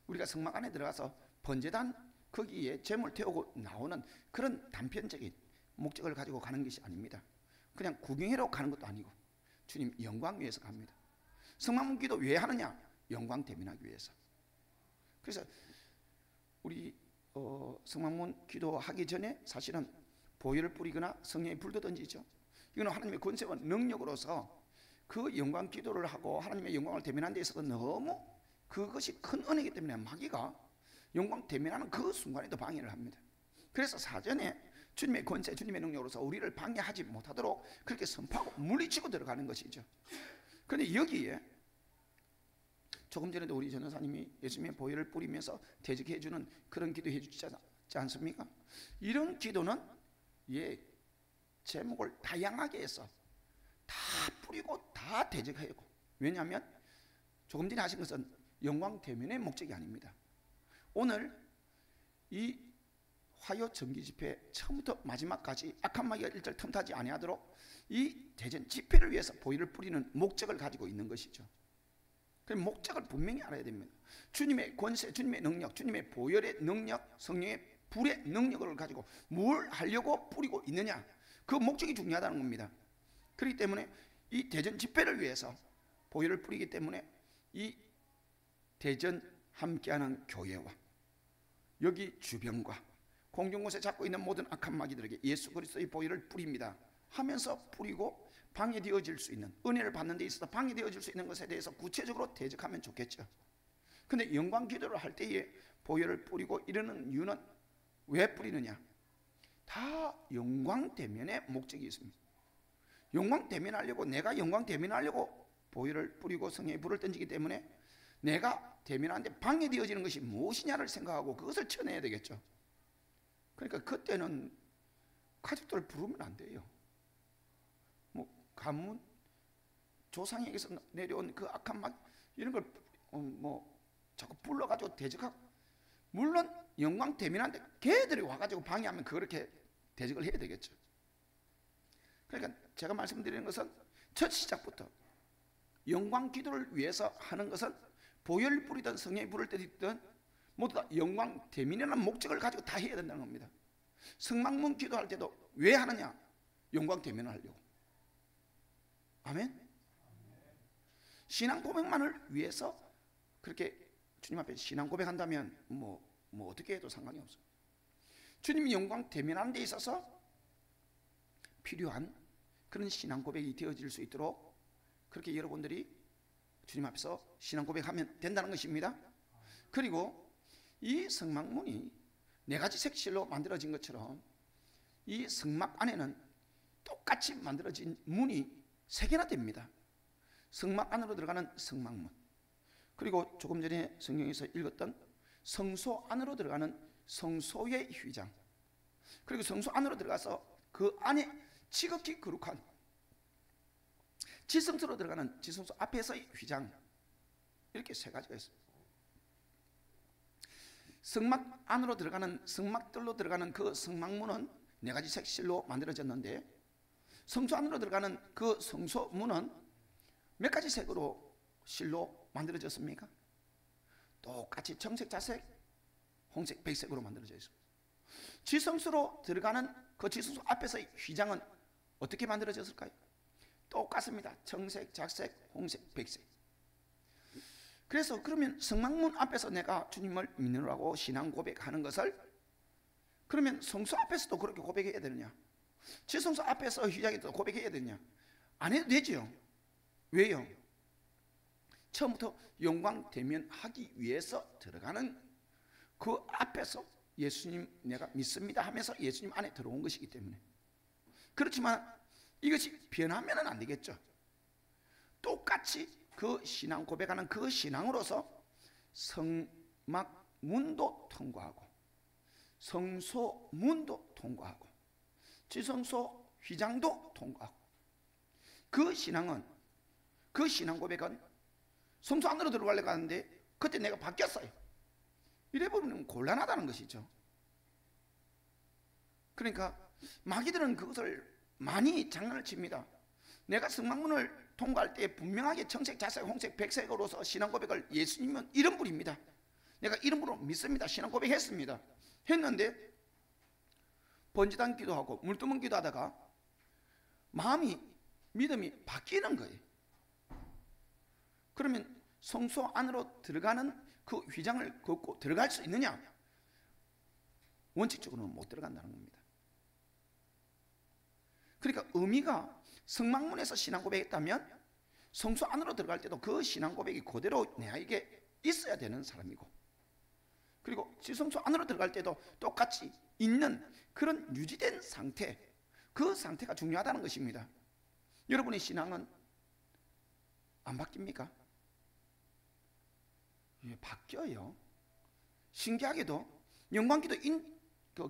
우리가 성막 안에 들어가서 번제단 거기에 제물 태우고 나오는 그런 단편적인 목적을 가지고 가는 것이 아닙니다. 그냥 구경하러 가는 것도 아니고 주님 영광 위해서 갑니다. 성막문 기도 왜 하느냐? 영광 대면하기 위해서. 그래서 우리 성막문 기도하기 전에 사실은 보혈을 뿌리거나 성령의 불도 던지죠. 이거는 하나님의 권세와 능력으로서 그 영광 기도를 하고 하나님의 영광을 대면하는 데 있어서 너무 그것이 큰 은혜이기 때문에 마귀가 영광 대면하는 그 순간에도 방해를 합니다. 그래서 사전에 주님의 권세, 주님의 능력으로서 우리를 방해하지 못하도록 그렇게 선포하고 물리치고 들어가는 것이죠. 그런데 여기에 조금 전에도 우리 전도사님이 예수님의 보혈을 뿌리면서 대적해 주는 그런 기도 해주지 않습니까? 이런 기도는 제목을 다양하게 해서 다 뿌리고 다 대적하고. 왜냐하면 조금 전에 하신 것은 영광 대면의 목적이 아닙니다. 오늘 이 화요 정기 집회 처음부터 마지막까지 악한 마귀가 일절 틈타지 아니하도록 이 대전 집회를 위해서 보혈을 뿌리는 목적을 가지고 있는 것이죠. 그 목적을 분명히 알아야 됩니다. 주님의 권세, 주님의 능력, 주님의 보혈의 능력, 성령의 불의 능력을 가지고 뭘 하려고 뿌리고 있느냐, 그 목적이 중요하다는 겁니다. 그렇기 때문에 이 대전 집회를 위해서 보혈을 뿌리기 때문에 이 대전 함께하는 교회와 여기 주변과 공중곳에 잡고 있는 모든 악한 마귀들에게 예수 그리스도의 보혈을 뿌립니다 하면서 뿌리고 방해되어질 수 있는, 은혜를 받는 데 있어서 방해되어질 수 있는 것에 대해서 구체적으로 대적하면 좋겠죠. 근데 영광 기도를 할 때에 보혈을 뿌리고 이러는 이유는 왜 뿌리느냐? 다 영광 대면의 목적이 있습니다. 영광 대면하려고, 내가 영광 대면하려고 보혈을 뿌리고 성령의 불을 던지기 때문에 내가 대면하는데 방해되어지는 것이 무엇이냐를 생각하고 그것을 쳐내야 되겠죠. 그러니까 그때는 가족들을 부르면 안 돼요. 뭐 가문, 조상에게서 내려온 그 악한 막 이런 걸 뭐 자꾸 불러가지고 대적하고, 물론 영광 대면한데 걔들이 와가지고 방해하면 그렇게 대적을 해야 되겠죠. 그러니까 제가 말씀드리는 것은 첫 시작부터 영광 기도를 위해서 하는 것은 보혈 뿌리든 성령의 불을 때리든 모두 다 영광 대면이라는 목적을 가지고 다 해야 된다는 겁니다. 성막문 기도할 때도 왜 하느냐? 영광 대면을 하려고. 아멘. 신앙 고백만을 위해서 그렇게 주님 앞에 신앙 고백한다면 뭐 어떻게 해도 상관이 없어요. 주님이 영광 대면하는 데 있어서 필요한 그런 신앙 고백이 되어질 수 있도록 그렇게 여러분들이 주님 앞에서 신앙 고백하면 된다는 것입니다. 그리고 이 성막문이 네 가지 색실로 만들어진 것처럼 이 성막 안에는 똑같이 만들어진 문이 세 개나 됩니다. 성막 안으로 들어가는 성막문, 그리고 조금 전에 성경에서 읽었던 성소 안으로 들어가는 성소의 휘장, 그리고 성소 안으로 들어가서 그 안에 지극히 거룩한 지성소로 들어가는 지성소 앞에서의 휘장, 이렇게 세 가지가 있습니다. 성막 안으로 들어가는, 성막들로 들어가는 그 성막문은 네 가지 색실로 만들어졌는데, 성소 안으로 들어가는 그 성소문은 몇 가지 색으로 실로 만들어졌습니까? 똑같이 청색, 자색, 홍색, 백색으로 만들어져 있습니다. 지성소로 들어가는 그 지성소 앞에서의 휘장은 어떻게 만들어졌을까요? 똑같습니다. 청색, 자색, 홍색, 백색. 그래서 그러면 성막문 앞에서 내가 주님을 믿느라고 신앙 고백하는 것을, 그러면 성소 앞에서도 그렇게 고백해야 되느냐? 지성소 앞에서 휘장에도 고백해야 되느냐? 안 해도 되죠. 왜요? 처음부터 영광 대면하기 위해서 들어가는 그 앞에서 예수님 내가 믿습니다 하면서 예수님 안에 들어온 것이기 때문에. 그렇지만 이것이 변하면 안 되겠죠. 똑같이 그 신앙 고백하는 그 신앙으로서 성막문도 통과하고 성소문도 통과하고 지성소 휘장도 통과하고, 그 신앙은, 그 신앙 고백은 성소 안으로 들어가려고 하는데 그때 내가 바뀌었어요. 이래버리면 곤란하다는 것이죠. 그러니까 마귀들은 그것을 많이 장난을 칩니다. 내가 성막문을 통과할 때 분명하게 청색, 자색, 홍색, 백색으로서 신앙 고백을, 예수님은 이런 분입니다, 내가 이런 분으로 믿습니다, 신앙 고백했습니다 했는데 번지단 기도하고 물두멍 기도하다가 마음이, 믿음이 바뀌는 거예요. 그러면 성소 안으로 들어가는 그 휘장을 걷고 들어갈 수 있느냐? 원칙적으로는 못 들어간다는 겁니다. 그러니까 의미가 성막문에서 신앙 고백했다면 성소 안으로 들어갈 때도 그 신앙 고백이 그대로 내에게 있어야 되는 사람이고, 그리고 지성소 안으로 들어갈 때도 똑같이 있는 그런 유지된 상태, 그 상태가 중요하다는 것입니다. 여러분의 신앙은 안 바뀝니까? 예, 바뀌어요. 신기하게도 영광기도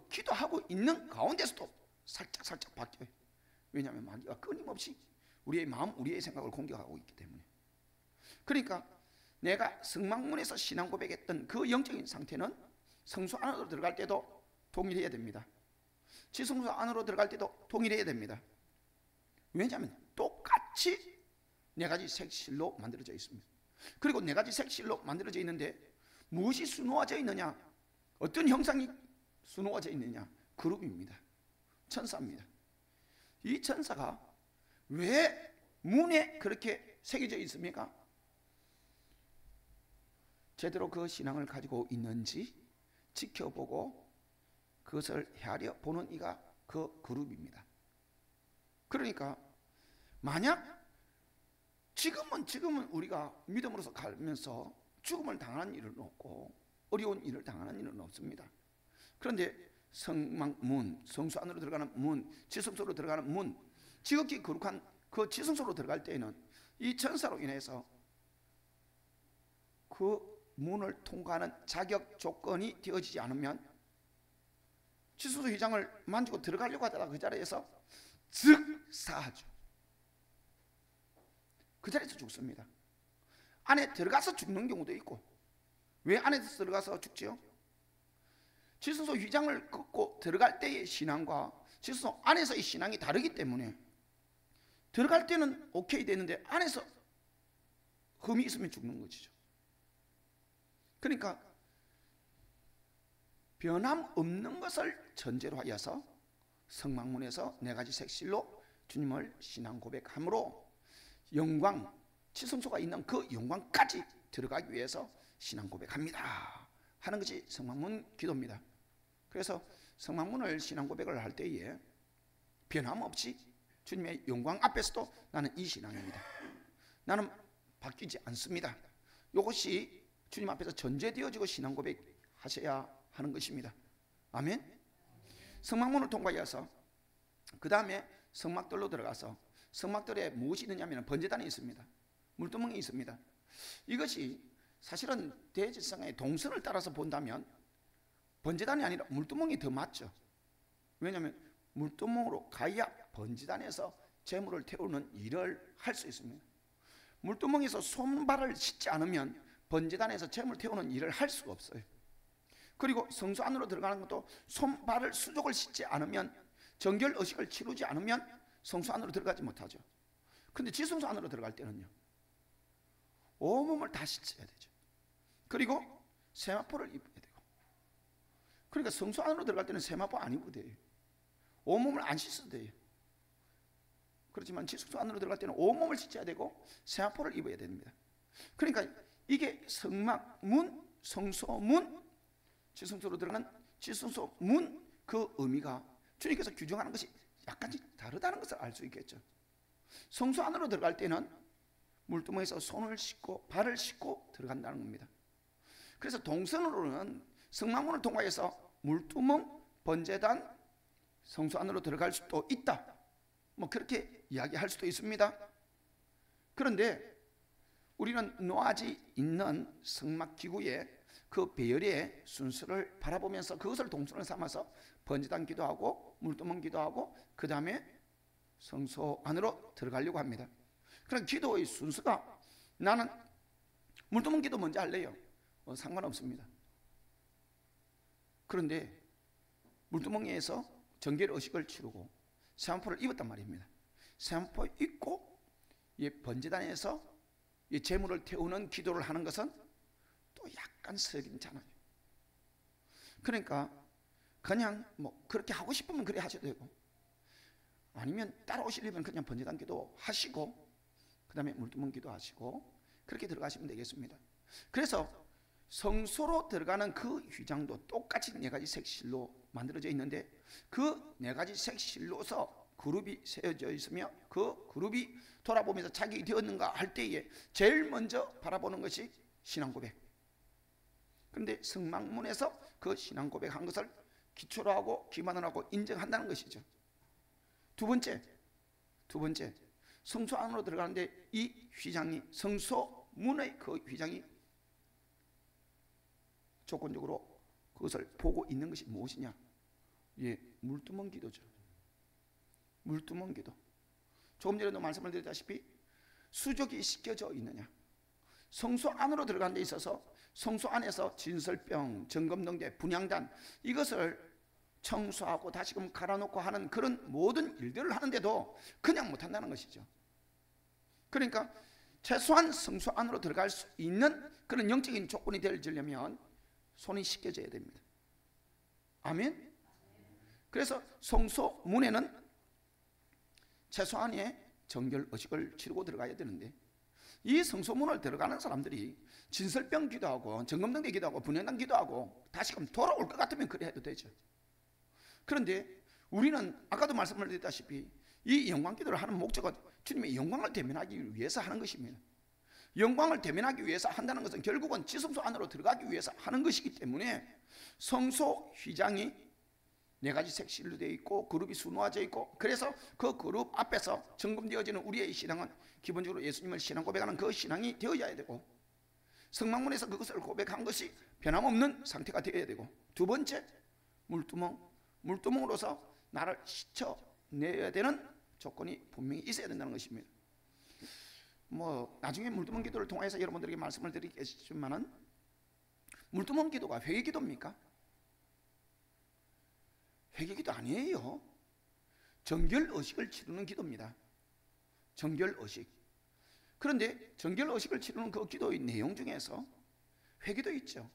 기도하고 있는 가운데서도 살짝 바뀌어요. 왜냐하면 마귀가 끊임없이 우리의 마음, 우리의 생각을 공격하고 있기 때문에. 그러니까 내가 성막문에서 신앙 고백했던 그 영적인 상태는 성소 안으로 들어갈 때도 동일해야 됩니다. 지성소 안으로 들어갈 때도 동일해야 됩니다. 왜냐하면 똑같이 네 가지 색실로 만들어져 있습니다. 그리고 네 가지 색실로 만들어져 있는데 무엇이 수놓아져 있느냐? 어떤 형상이 수놓아져 있느냐? 그룹입니다. 천사입니다. 이 천사가 왜 문에 그렇게 새겨져 있습니까? 제대로 그 신앙을 가지고 있는지 지켜보고 그것을 헤아려 보는 이가 그 그룹입니다. 그러니까 만약 지금은 우리가 믿음으로서 가면서 죽음을 당하는 일은 없고 어려운 일을 당하는 일은 없습니다. 그런데 성막문, 성소 안으로 들어가는 문, 지성소로 들어가는 문, 지극히 거룩한 그 지성소로 들어갈 때에는 이 천사로 인해서 그 문을 통과하는 자격 조건이 되어지지 않으면 지성소 휘장을 만지고 들어가려고 하다가 그 자리에서 즉사하죠. 그 자리에서 죽습니다. 안에 들어가서 죽는 경우도 있고. 왜 안에 들어가서 죽지요? 지성소 휘장을 긋고 들어갈 때의 신앙과 지성소 안에서의 신앙이 다르기 때문에 들어갈 때는 오케이 되는데 안에서 흠이 있으면 죽는 것이죠. 그러니까 변함없는 것을 전제로 하여서 성막문에서 네 가지 색실로 주님을 신앙 고백함으로 영광, 지성소가 있는 그 영광까지 들어가기 위해서 신앙 고백합니다 하는 것이 성막문 기도입니다. 그래서 성막문을 신앙 고백을 할 때에 변함없이 주님의 영광 앞에서도 나는 이 신앙입니다. 나는 바뀌지 않습니다. 이것이 주님 앞에서 전제되어지고 신앙 고백하셔야 하는 것입니다. 아멘. 성막문을 통과해서 그 다음에 성막들로 들어가서 성막들에 무엇이 있느냐면 번제단이 있습니다. 물두멍이 있습니다. 이것이 사실은 대지성의 동선을 따라서 본다면 번제단이 아니라 물두멍이 더 맞죠. 왜냐하면 물두멍으로 가야 번제단에서 제물을 태우는 일을 할 수 있습니다. 물두멍에서 손발을 씻지 않으면 번제단에서 제물 태우는 일을 할 수가 없어요. 그리고 성소 안으로 들어가는 것도 손발을 수족을 씻지 않으면 정결 의식을 치르지 않으면 성소 안으로 들어가지 못하죠. 근데 지성소 안으로 들어갈 때는요 온몸을 다 씻어야 되죠. 그리고 세마포를 입어야 되고. 그러니까 성소 안으로 들어갈 때는 세마포 안 입어도 돼요. 온몸을 안 씻어도 돼요. 그렇지만 지성소 안으로 들어갈 때는 온몸을 씻어야 되고 세마포를 입어야 됩니다. 그러니까 이게 성막문, 성소문, 지성소로 들어가는 지성소문 그 의미가 주님께서 규정하는 것이 약간씩 다르다는 것을 알 수 있겠죠. 성소 안으로 들어갈 때는 물두멍에서 손을 씻고 발을 씻고 들어간다는 겁니다. 그래서 동선으로는 성막문을 통과해서 물두멍, 번제단, 성소 안으로 들어갈 수도 있다. 뭐 그렇게 이야기할 수도 있습니다. 그런데 우리는 노아지 있는 성막 기구의 그 배열의 순서를 바라보면서 그것을 동선을 삼아서 번제단 기도하고 물두멍 기도하고 그 다음에 성소 안으로 들어가려고 합니다. 그럼 기도의 순서가 나는 물두멍 기도 먼저 할래요. 상관없습니다. 그런데 물두멍에서 정결 의식을 치르고 세마포를 입었단 말입니다. 세마포 입고 번제단에서 제물을 태우는 기도를 하는 것은 또 약간 석인잖아요. 그러니까 그냥 뭐 그렇게 하고 싶으면 그래 하셔도 되고 아니면 따라오시려면 그냥 번제단 기도 하시고 그 다음에 물두멍 기도 하시고 그렇게 들어가시면 되겠습니다. 그래서 성소로 들어가는 그 휘장도 똑같이 네 가지 색실로 만들어져 있는데 그 네 가지 색실로서 그룹이 세워져 있으며 그 그룹이 돌아보면서 자격이 되었는가 할 때에 제일 먼저 바라보는 것이 신앙 고백. 그런데 성막문에서 그 신앙 고백한 것을 기초로 하고 기반으로 하고 인정한다는 것이죠. 두 번째 성소 안으로 들어가는데 이 휘장이 성소 문의 그 휘장이 조건적으로 그것을 보고 있는 것이 무엇이냐? 물두멍 기도죠. 물두멍 기도. 조금 전에도 말씀을 드렸다시피 수족이 씻겨져 있느냐. 성소 안으로 들어가는 데 있어서 성소 안에서 진설병, 점검등대, 분향단 이것을 청소하고 다시금 갈아놓고 하는 그런 모든 일들을 하는데도 그냥 못한다는 것이죠. 그러니까 최소한 성소 안으로 들어갈 수 있는 그런 영적인 조건이 되려면 손이 씻겨져야 됩니다. 아멘. 그래서 성소 문에는 최소한의 정결 의식을 치르고 들어가야 되는데, 이 성소문을 들어가는 사람들이 진설병 기도하고 점검등대 기도하고 분향단 기도하고 다시금 돌아올 것 같으면 그래 해도 되죠. 그런데 우리는 아까도 말씀을 드렸다시피 이 영광 기도를 하는 목적은 주님의 영광을 대면하기 위해서 하는 것입니다. 영광을 대면하기 위해서 한다는 것은 결국은 지성소 안으로 들어가기 위해서 하는 것이기 때문에 성소 휘장이 4가지 색실로 되어 있고 그룹이 수놓아져 있고, 그래서 그 그룹 앞에서 점검되어지는 우리의 신앙은 기본적으로 예수님을 신앙 고백하는 그 신앙이 되어야 되고, 성막문에서 그것을 고백한 것이 변함없는 상태가 되어야 되고, 두 번째 물두멍으로서 나를 씻어내야 되는 조건이 분명히 있어야 된다는 것입니다. 나중에 물두멍 기도를 통해서 여러분들에게 말씀을 드리겠지만은, 물두멍 기도가 회개 기도입니까? 회개 기도 아니에요. 정결 의식을 치르는 기도입니다. 정결 의식. 그런데 정결 의식을 치르는 그 기도의 내용 중에서 회개도 있죠.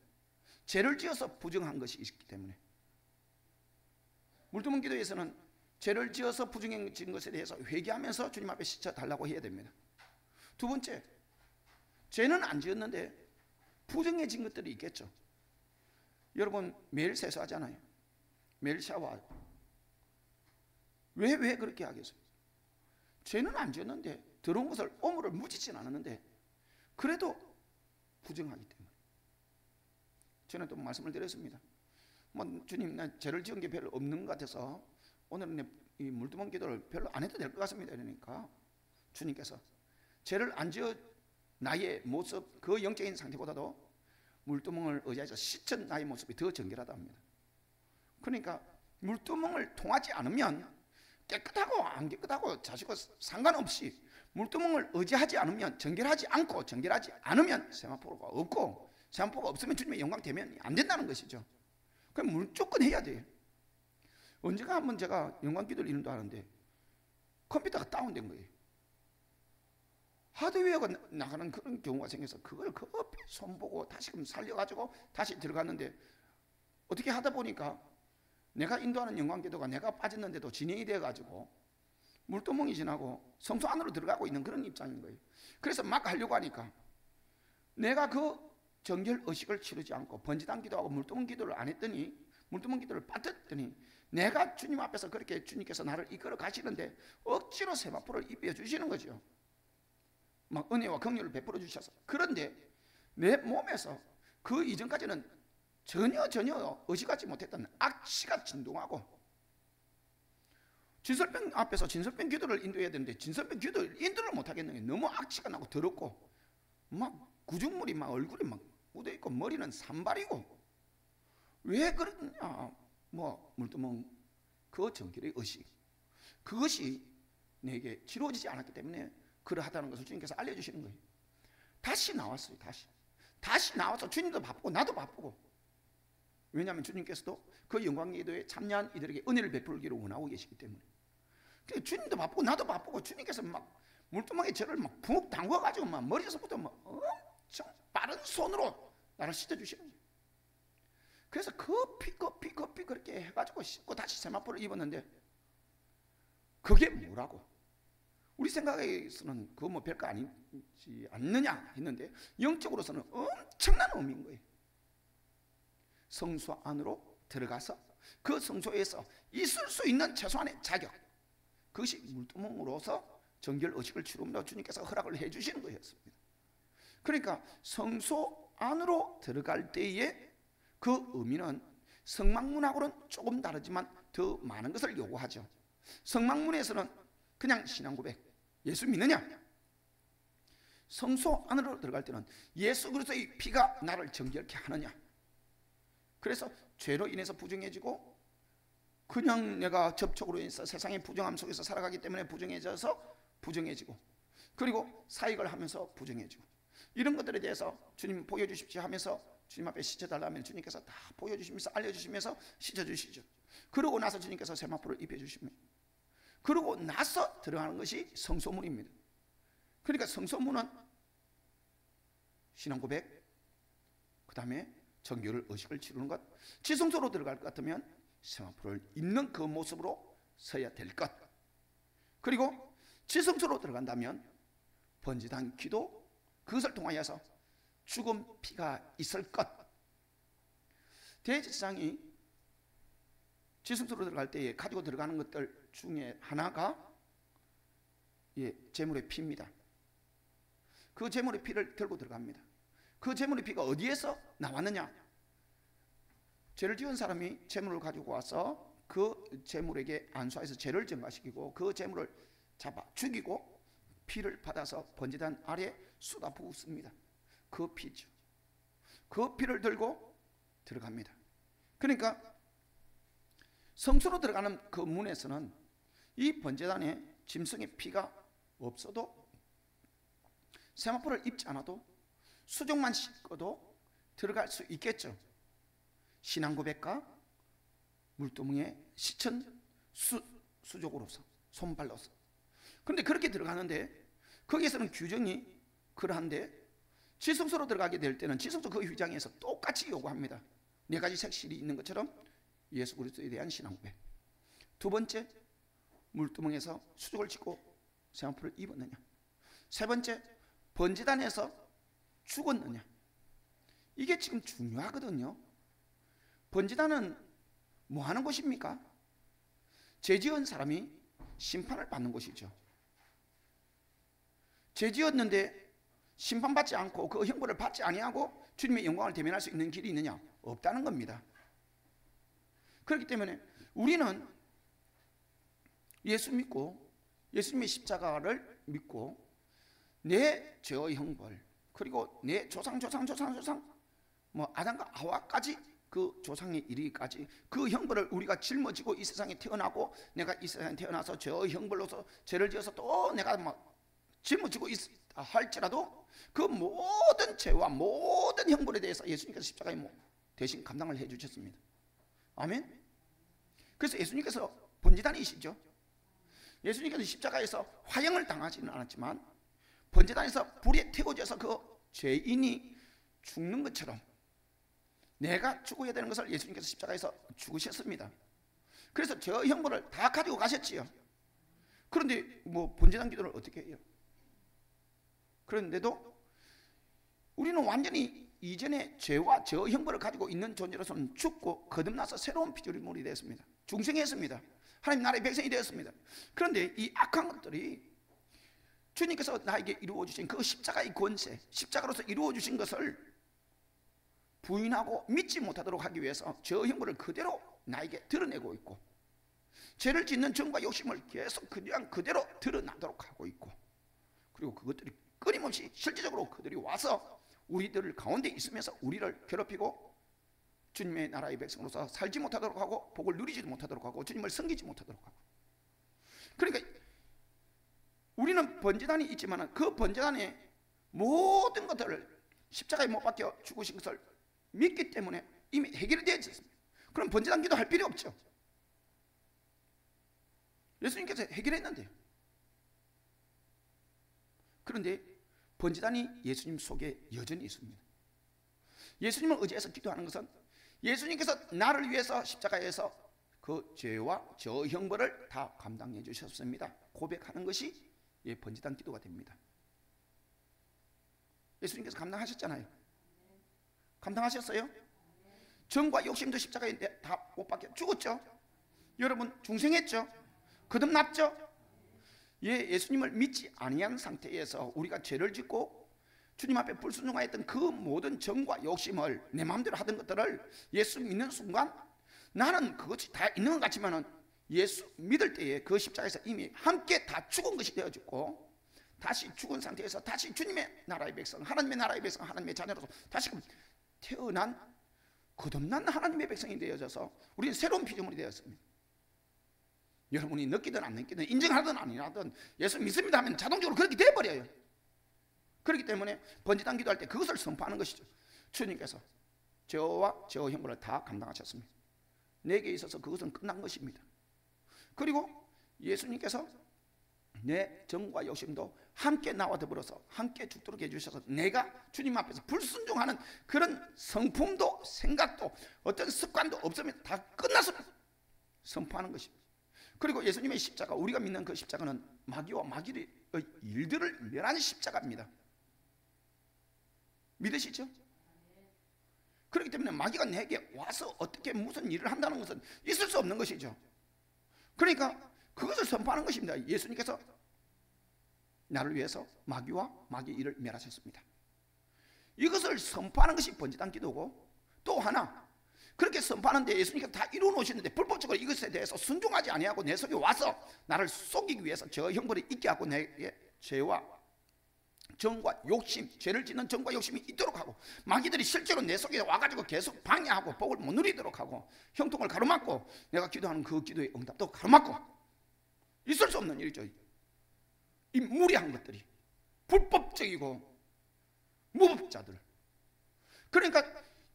죄를 지어서 부정한 것이 있기 때문에. 물두멍 기도에서는 죄를 지어서 부정해진 것에 대해서 회개하면서 주님 앞에 씻어달라고 해야 됩니다. 두 번째, 죄는 안 지었는데 부정해진 것들이 있겠죠. 여러분 매일 세수하잖아요. 매일 샤워하고. 왜 그렇게 하겠어요? 죄는 안 지었는데, 더러운 것을 오물을 묻히진 않았는데 그래도 부정하기 때문에. 저는 또 말씀을 드렸습니다. 주님, 나 죄를 지은 게 별로 없는 것 같아서 오늘은 이 물두멍 기도를 별로 안 해도 될 것 같습니다. 이러니까 주님께서 죄를 안 지어 나의 모습, 그 영적인 상태보다도 물두멍을 의지해서 씻은 나의 모습이 더 정결하다 합니다. 그러니까 물두멍을 통하지 않으면, 깨끗하고 안 깨끗하고 자식과 상관없이 물두멍을 의지하지 않으면, 정결하지 않으면 세마포가 없고, 세마포가 없으면 주님의 영광 대면이 안 된다는 것이죠. 그럼 무조건 해야 돼요. 언제가 한번 제가 영광 기도를 인도하는데 컴퓨터가 다운된 거예요. 하드웨어가 나가는 그런 경우가 생겨서 그걸 급히 손보고 다시금 살려가지고 다시 들어갔는데, 어떻게 하다 보니까 내가 인도하는 영광 기도가 내가 빠졌는데도 진행이 돼가지고 물두멍이 지나고 성소 안으로 들어가고 있는 그런 입장인 거예요. 그래서 막 하려고 하니까 내가 그 정결 의식을 치르지 않고 번지단 기도하고 물두멍 기도를 안 했더니, 물두멍 기도를 빠뜨렸더니, 내가 주님 앞에서 그렇게 주님께서 나를 이끌어 가시는데 억지로 세마포를 입혀 주시는 거죠. 막 은혜와 긍휼을 베풀어 주셔서. 그런데 내 몸에서 그 이전까지는 전혀 의식하지 못했던 악취가 진동하고, 진설병 앞에서 진설병 기도를 인도해야 되는데 진설병 기도를 인도를 못하겠는 게 너무 악취가 나고 더럽고, 막 구죽물이 막 얼굴에 막 묻어있고 머리는 산발이고. 왜 그러냐? 물두멍 그 정결의 의식, 그것이 내게 치루어지지 않았기 때문에 그러하다는 것을 주님께서 알려주시는 거예요. 다시 나왔어요. 다시 나와서 주님도 바쁘고 나도 바쁘고. 왜냐하면 주님께서도 그 영광 기도에 참여한 이들에게 은혜를 베풀기를 원하고 계시기 때문에. 주님도 바쁘고 나도 바쁘고, 주님께서 막 물두멍에 저를 막 푹 담궈가지고 막 머리에서부터 막 엄청 빠른 손으로 나를 씻어주시는 거예요. 그래서 급히 그렇게 해가지고 씻고 다시 세마포를 입었는데, 그게 뭐라고? 우리 생각에서는 그거 별거 아니지 않느냐 했는데, 영적으로서는 엄청난 의미인 거예요. 성소 안으로 들어가서 그 성소에서 있을 수 있는 최소한의 자격, 그것이 물두멍으로서 정결 의식을 치르므로 주님께서 허락을 해주시는 거였습니다. 그러니까 성소 안으로 들어갈 때의 그 의미는 성막문하고는 조금 다르지만 더 많은 것을 요구하죠. 성막문에서는 그냥 신앙 고백, 예수 믿느냐? 성소 안으로 들어갈 때는 예수 그리스도의 피가 나를 정결케 하느냐? 그래서 죄로 인해서 부정해지고, 그냥 내가 접촉으로 인해서 세상의 부정함 속에서 살아가기 때문에 부정해져서 부정해지고, 그리고 사역을 하면서 부정해지고, 이런 것들에 대해서 주님 보여주십시오 하면서 주님 앞에 시켜달라면 주님께서 다 보여주시면서 알려주시면서 시켜주시죠. 그러고 나서 주님께서 세마포를 입혀주십니다. 그러고 나서 들어가는 것이 성소문입니다. 그러니까 성소문은 신앙 고백, 그 다음에 정결을 의식을 치르는 것, 지성소로 들어갈 것 같으면 세마포를 입는 그 모습으로 서야 될 것, 그리고 지성소로 들어간다면 번제단 기도, 그것을 통하여서 죽은 피가 있을 것. 대제사장이 지성소로 들어갈 때에 가지고 들어가는 것들 중에 하나가 제물의 피입니다. 그 제물의 피를 들고 들어갑니다. 그 제물의 피가 어디에서 나왔느냐? 죄를 지은 사람이 제물을 가지고 와서 그 제물에게 안수하여서 죄를 증가시키고 그 제물을 잡아 죽이고 피를 받아서 번제단 아래 쏟아 부었습니다. 그 피죠. 그 피를 들고 들어갑니다. 그러니까 성소로 들어가는 그 문에서는 이 번제단에 짐승의 피가 없어도, 세마포를 입지 않아도, 수족만 씻고도 들어갈 수 있겠죠. 신앙 고백과 물두멍에 씻은 수족으로서, 손발로서. 그런데 그렇게 들어가는데 거기에서는 규정이 그러한데, 지성소로 들어가게 될 때는 지성소 그 휘장에서 똑같이 요구합니다. 네 가지 색실이 있는 것처럼 예수 그리스도에 대한 신앙 고백. 두 번째, 물두멍에서 수족을 짓고 세마포를 입었느냐. 세 번째, 번제단에서 죽었느냐. 이게 지금 중요하거든요. 번제단은 뭐 하는 곳입니까? 죄 지은 사람이 심판을 받는 곳이죠. 죄 지었는데 심판받지 않고 그 형벌을 받지 아니하고 주님의 영광을 대면할 수 있는 길이 있느냐? 없다는 겁니다. 그렇기 때문에 우리는 예수 믿고 예수님의 십자가를 믿고 내 죄의 형벌, 그리고 내 조상 뭐 아담과 하와까지 그 조상의 이르기까지 그 형벌을 우리가 짊어지고 이 세상에 태어나고, 내가 이 세상에 태어나서 죄의 형벌로서 죄를 지어서 또 내가 막 짊어지고 있다 할지라도 그 모든 죄와 모든 형벌에 대해서 예수님께서 십자가에 대신 감당을 해 주셨습니다. 아멘. 그래서 예수님께서 번제단이시죠. 예수님께서 십자가에서 화형을 당하지는 않았지만 번제단에서 불에 태워져서 그 죄인이 죽는 것처럼 내가 죽어야 되는 것을 예수님께서 십자가에서 죽으셨습니다. 그래서 저 형벌을 다 가지고 가셨지요. 그런데 뭐 번제단 기도를 어떻게 해요? 그런데도 우리는 완전히 이전에 죄와 저 형벌을 가지고 있는 존재로서는 죽고 거듭나서 새로운 피조물이 되었습니다. 중생했습니다. 하나님 나라의 백성이 되었습니다. 그런데 이 악한 것들이 주님께서 나에게 이루어 주신 그 십자가의 권세, 십자가로서 이루어 주신 것을 부인하고 믿지 못하도록 하기 위해서 저 형벌을 그대로 나에게 드러내고 있고, 죄를 짓는 정과 욕심을 계속 그냥 그대로 드러나도록 하고 있고, 그리고 그것들이 끊임없이 실제적으로 그들이 와서 우리들 가운데 있으면서 우리를 괴롭히고 주님의 나라의 백성으로서 살지 못하도록 하고, 복을 누리지도 못하도록 하고, 주님을 섬기지 못하도록 하고. 그러니까 우리는 번제단이 있지만 그 번제단의 모든 것들을 십자가에 못 박혀 죽으신 것을 믿기 때문에 이미 해결이 되어 있었습니다. 그럼 번제단 기도 할 필요 없죠. 예수님께서 해결했는데요. 그런데 번제단이 예수님 속에 여전히 있습니다. 예수님을 의지해서 기도하는 것은 예수님께서 나를 위해서 십자가에서 그 죄와 저 형벌을 다 감당해 주셨습니다. 고백하는 것이 번제단 기도가 됩니다. 예수님께서 감당하셨잖아요. 감당하셨어요? 정과 욕심도 십자가에 다 못 박혀 죽었죠. 여러분 중생했죠. 거듭났죠. 예수님을 믿지 아니한 상태에서 우리가 죄를 짓고 주님 앞에 불순종하였던 그 모든 정과 욕심을 내 마음대로 하던 것들을 예수 믿는 순간 나는 그것이 다 있는 것 같지만은 예수 믿을 때에 그 십자가에서 이미 함께 다 죽은 것이 되어졌고, 다시 죽은 상태에서 다시 주님의 나라의 백성, 하나님의 나라의 백성, 하나님의 자녀로서 다시금 태어난 거듭난 하나님의 백성이 되어져서 우리는 새로운 피조물이 되었습니다. 여러분이 느끼든 안 느끼든 인정하든 아니하든 예수 믿습니다 하면 자동적으로 그렇게 돼버려요. 그렇기 때문에 번제단 기도할 때 그것을 선포하는 것이죠. 주님께서 저와 저 형벌을 다 감당하셨습니다. 내게 있어서 그것은 끝난 것입니다. 그리고 예수님께서 내 정과 욕심도 함께 나와 더불어서 함께 죽도록 해주셔서 내가 주님 앞에서 불순종하는 그런 성품도 생각도 어떤 습관도 없으면 다 끝났습니다. 선포하는 것입니다. 그리고 예수님의 십자가, 우리가 믿는 그 십자가는 마귀와 마귀의 일들을 멸하는 십자가입니다. 믿으시죠? 그렇기 때문에 마귀가 내게 와서 어떻게 무슨 일을 한다는 것은 있을 수 없는 것이죠. 그러니까 그것을 선포하는 것입니다. 예수님께서 나를 위해서 마귀와 마귀의 일을 멸하셨습니다. 이것을 선포하는 것이 번제단 기도고, 또 하나 그렇게 선포하는데 예수님께서 다 이루어 놓으시는데 불법적으로 이것에 대해서 순종하지 아니하고 내 속에 와서 나를 속이기 위해서 저 형벌이 있게 하고 내게 죄와 정과 욕심, 죄를 짓는 정과 욕심이 있도록 하고 마귀들이 실제로 내 속에 와가지고 계속 방해하고 복을 못 누리도록 하고 형통을 가로막고 내가 기도하는 그 기도의 응답도 가로막고 있을 수 없는 일이죠. 이 무리한 것들이 불법적이고 무법자들. 그러니까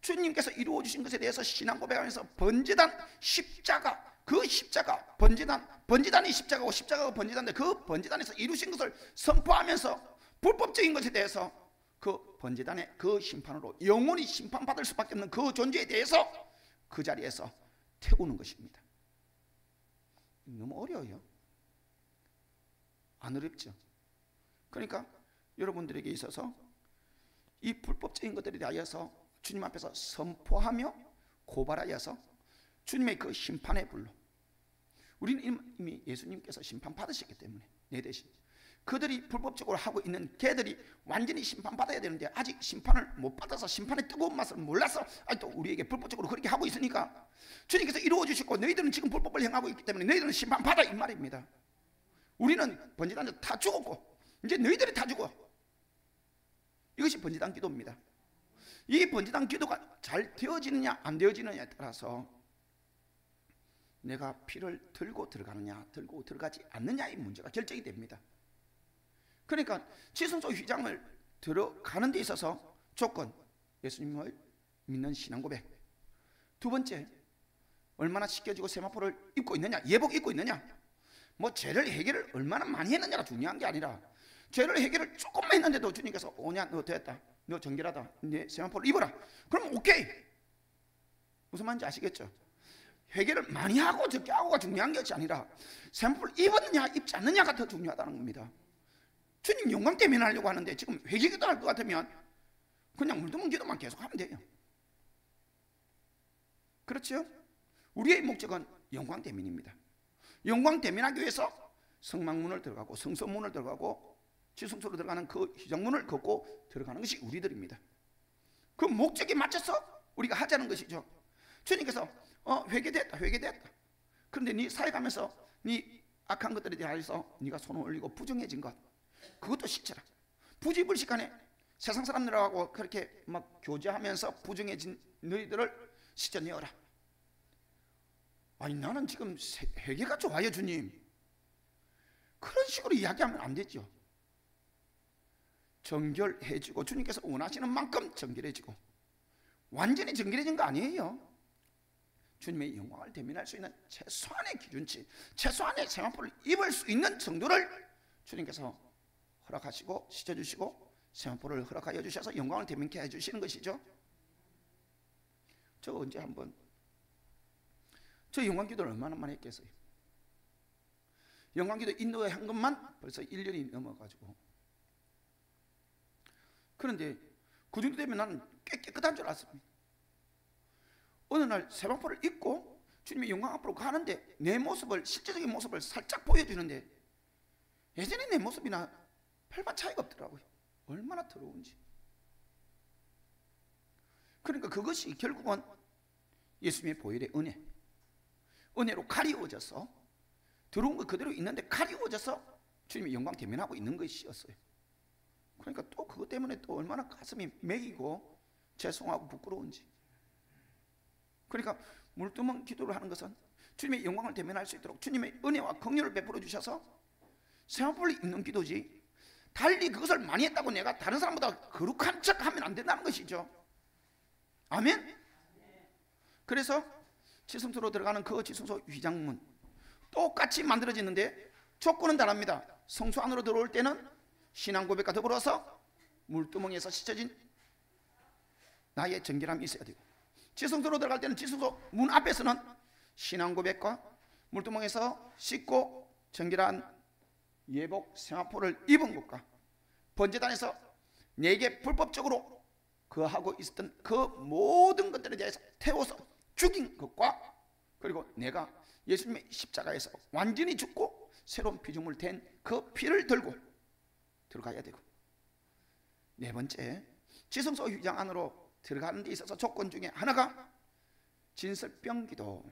주님께서 이루어 주신 것에 대해서 신앙 고백하면서 번제단, 십자가, 그 십자가, 번제단이 십자가고 십자가가 번제단인데 그 번제단에서 이루신 것을 선포하면서 불법적인 것에 대해서 그 번제단의 그 심판으로 영원히 심판받을 수밖에 없는 그 존재에 대해서 그 자리에서 태우는 것입니다. 너무 어려워요. 안 어렵죠? 그러니까 여러분들에게 있어서 이 불법적인 것들에 대하여서 주님 앞에서 선포하며 고발하여서 주님의 그 심판의 불로, 우리는 이미 예수님께서 심판 받으셨기 때문에 내 대신 그들이 불법적으로 하고 있는 걔들이 완전히 심판받아야 되는데 아직 심판을 못 받아서 심판의 뜨거운 맛을 몰라서 또 우리에게 불법적으로 그렇게 하고 있으니까 주님께서 이루어 주시고 너희들은 지금 불법을 행하고 있기 때문에 너희들은 심판받아 이 말입니다. 우리는 번제단 다 죽었고 이제 너희들이 다 죽어. 이것이 번제단 기도입니다. 이 번제단 기도가 잘 되어지느냐 안 되어지느냐에 따라서 내가 피를 들고 들어가느냐 들고 들어가지 않느냐의 문제가 결정이 됩니다. 그러니까 지성소 휘장을 들어가는 데 있어서 조건, 예수님을 믿는 신앙 고백. 두 번째, 얼마나 씻겨지고 세마포를 입고 있느냐, 예복 입고 있느냐. 뭐 죄를 해결을 얼마나 많이 했느냐가 중요한 게 아니라 죄를 해결을 조금만 했는데도 주님께서 오냐, 너 됐다, 너 정결하다, 내 세마포를 입어라. 그럼 오케이. 무슨 말인지 아시겠죠? 회개를 많이 하고 적게 하고가 중요한 것이 아니라 세마포를 입었느냐 입지 않느냐가 더 중요하다는 겁니다. 주님 영광 때문에 하려고 하는데 지금 회개기도 할 것 같으면 그냥 물두문 기도만 계속 하면 돼요. 그렇죠? 우리의 목적은 영광 대민입니다. 영광 대민하기 위해서 성막문을 들어가고 성소문을 들어가고 지성소로 들어가는 그 휘장문을 걷고 들어가는 것이 우리들입니다. 그 목적에 맞춰서 우리가 하자는 것이죠. 주님께서 회개됐다. 그런데 네 살아가면서 네 악한 것들에 대해서 네가 손을 올리고 부정해진 것, 그것도 씻어라. 부지불식간에 세상 사람들하고 그렇게 막 교제하면서 부정해진 너희들을 씻어내어라. 아니 나는 지금 회개가 좋아요 주님. 그런 식으로 이야기하면 안 되죠. 정결해지고 주님께서 원하시는 만큼 정결해지고 완전히 정결해진 거 아니에요. 주님의 영광을 대면할 수 있는 최소한의 기준치, 최소한의 세마포를 입을 수 있는 정도를 주님께서 허락하시고 씻어주시고 세마포를 허락하여 주셔서 영광을 대면케 해주시는 것이죠. 저 언제 한번 저 영광기도를 얼마나 많이 했겠어요. 영광기도 인도에 한 것만 벌써 1년이 넘어가지고, 그런데 그 정도 되면 나는 꽤 깨끗한 줄 알았습니다. 어느 날 세마포를 입고 주님의 영광 앞으로 가는데 내 모습을, 실제적인 모습을 살짝 보여주는데 예전에 내 모습이나 별반 차이가 없더라고요. 얼마나 더러운지. 그러니까 그것이 결국은 예수님의 보혈의 은혜로 가리워져서 더러운 거 그대로 있는데 가리워져서 주님의 영광 대면하고 있는 것이었어요. 그러니까 또 그것 때문에 또 얼마나 가슴이 메이고 죄송하고 부끄러운지. 그러니까 물두멍 기도를 하는 것은 주님의 영광을 대면할 수 있도록 주님의 은혜와 긍휼을 베풀어 주셔서 세마포를 입는 기도지, 달리 그것을 많이 했다고 내가 다른 사람보다 거룩한 척 하면 안 된다는 것이죠. 아멘. 그래서 지성소로 들어가는 그 지성소 휘장문 똑같이 만들어지는데 조건은 다릅니다. 성소 안으로 들어올 때는 신앙 고백과 더불어서 물두멍에서 씻어진 나의 정결함이 있어야 되고, 지성소로 들어갈 때는 지성소 문 앞에서는 신앙 고백과 물두멍에서 씻고 정결한 예복 세마포를 입은 것과 번제단에서 내게 불법적으로 거하고 있었던 그 모든 것들에 대해서 태워서 죽인 것과, 그리고 내가 예수님의 십자가에서 완전히 죽고 새로운 피조물 된 그 피를 들고 들어가야 되고, 네 번째, 지성소 휘장 안으로 들어가는 데 있어서 조건 중에 하나가 진설병 기도,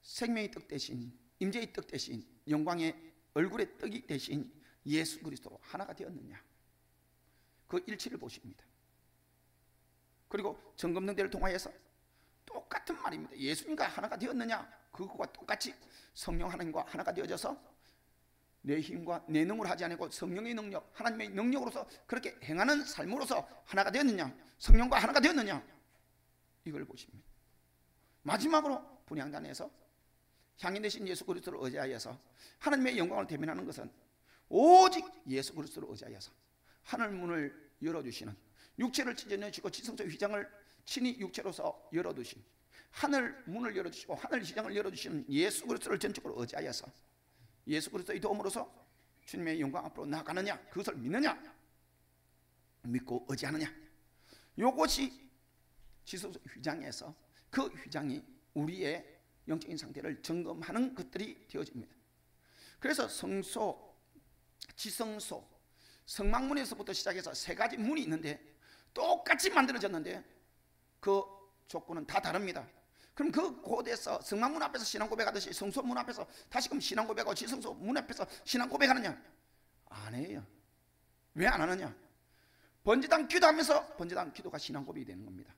생명의 떡 대신, 임재의 떡 대신, 영광의 얼굴의 떡이 대신 예수 그리스도로 하나가 되었느냐, 그 일치를 보십니다. 그리고 점검등대를 통하여서 똑같은 말입니다. 예수님과 하나가 되었느냐, 그것과 똑같이 성령 하나님과 하나가 되어져서 내 힘과 내 능으로 하지 않고 성령의 능력, 하나님의 능력으로서 그렇게 행하는 삶으로서 하나가 되었느냐, 성령과 하나가 되었느냐, 이걸 보십니다. 마지막으로 분향단에서 향인 되신 예수 그리스도를 의지하여서 하나님의 영광을 대면하는 것은 오직 예수 그리스도를 의지하여서 하늘 문을 열어주시는, 육체를 찢어내시고 지성소 휘장을 친히 육체로서 열어두신, 하늘 문을 열어주시고 하늘 휘장을 열어주시는 예수 그리스도를 전적으로 의지하여서 예수 그리스도의 도움으로서 주님의 영광 앞으로 나아가느냐, 그것을 믿느냐, 믿고 의지하느냐, 이것이 지성소 휘장에서 그 휘장이 우리의 영적인 상태를 점검하는 것들이 되어집니다. 그래서 성소, 지성소, 성막문에서부터 시작해서 세 가지 문이 있는데 똑같이 만들어졌는데 그 조건은 다 다릅니다. 그럼 그 곳에서 성막문 앞에서 신앙 고백하듯이 성소문 앞에서 다시금 신앙 고백하고 지성소 문 앞에서 신앙 고백하느냐? 안 해요. 왜 안 하느냐? 번제단 기도하면서 번제단 기도가 신앙 고백이 되는 겁니다.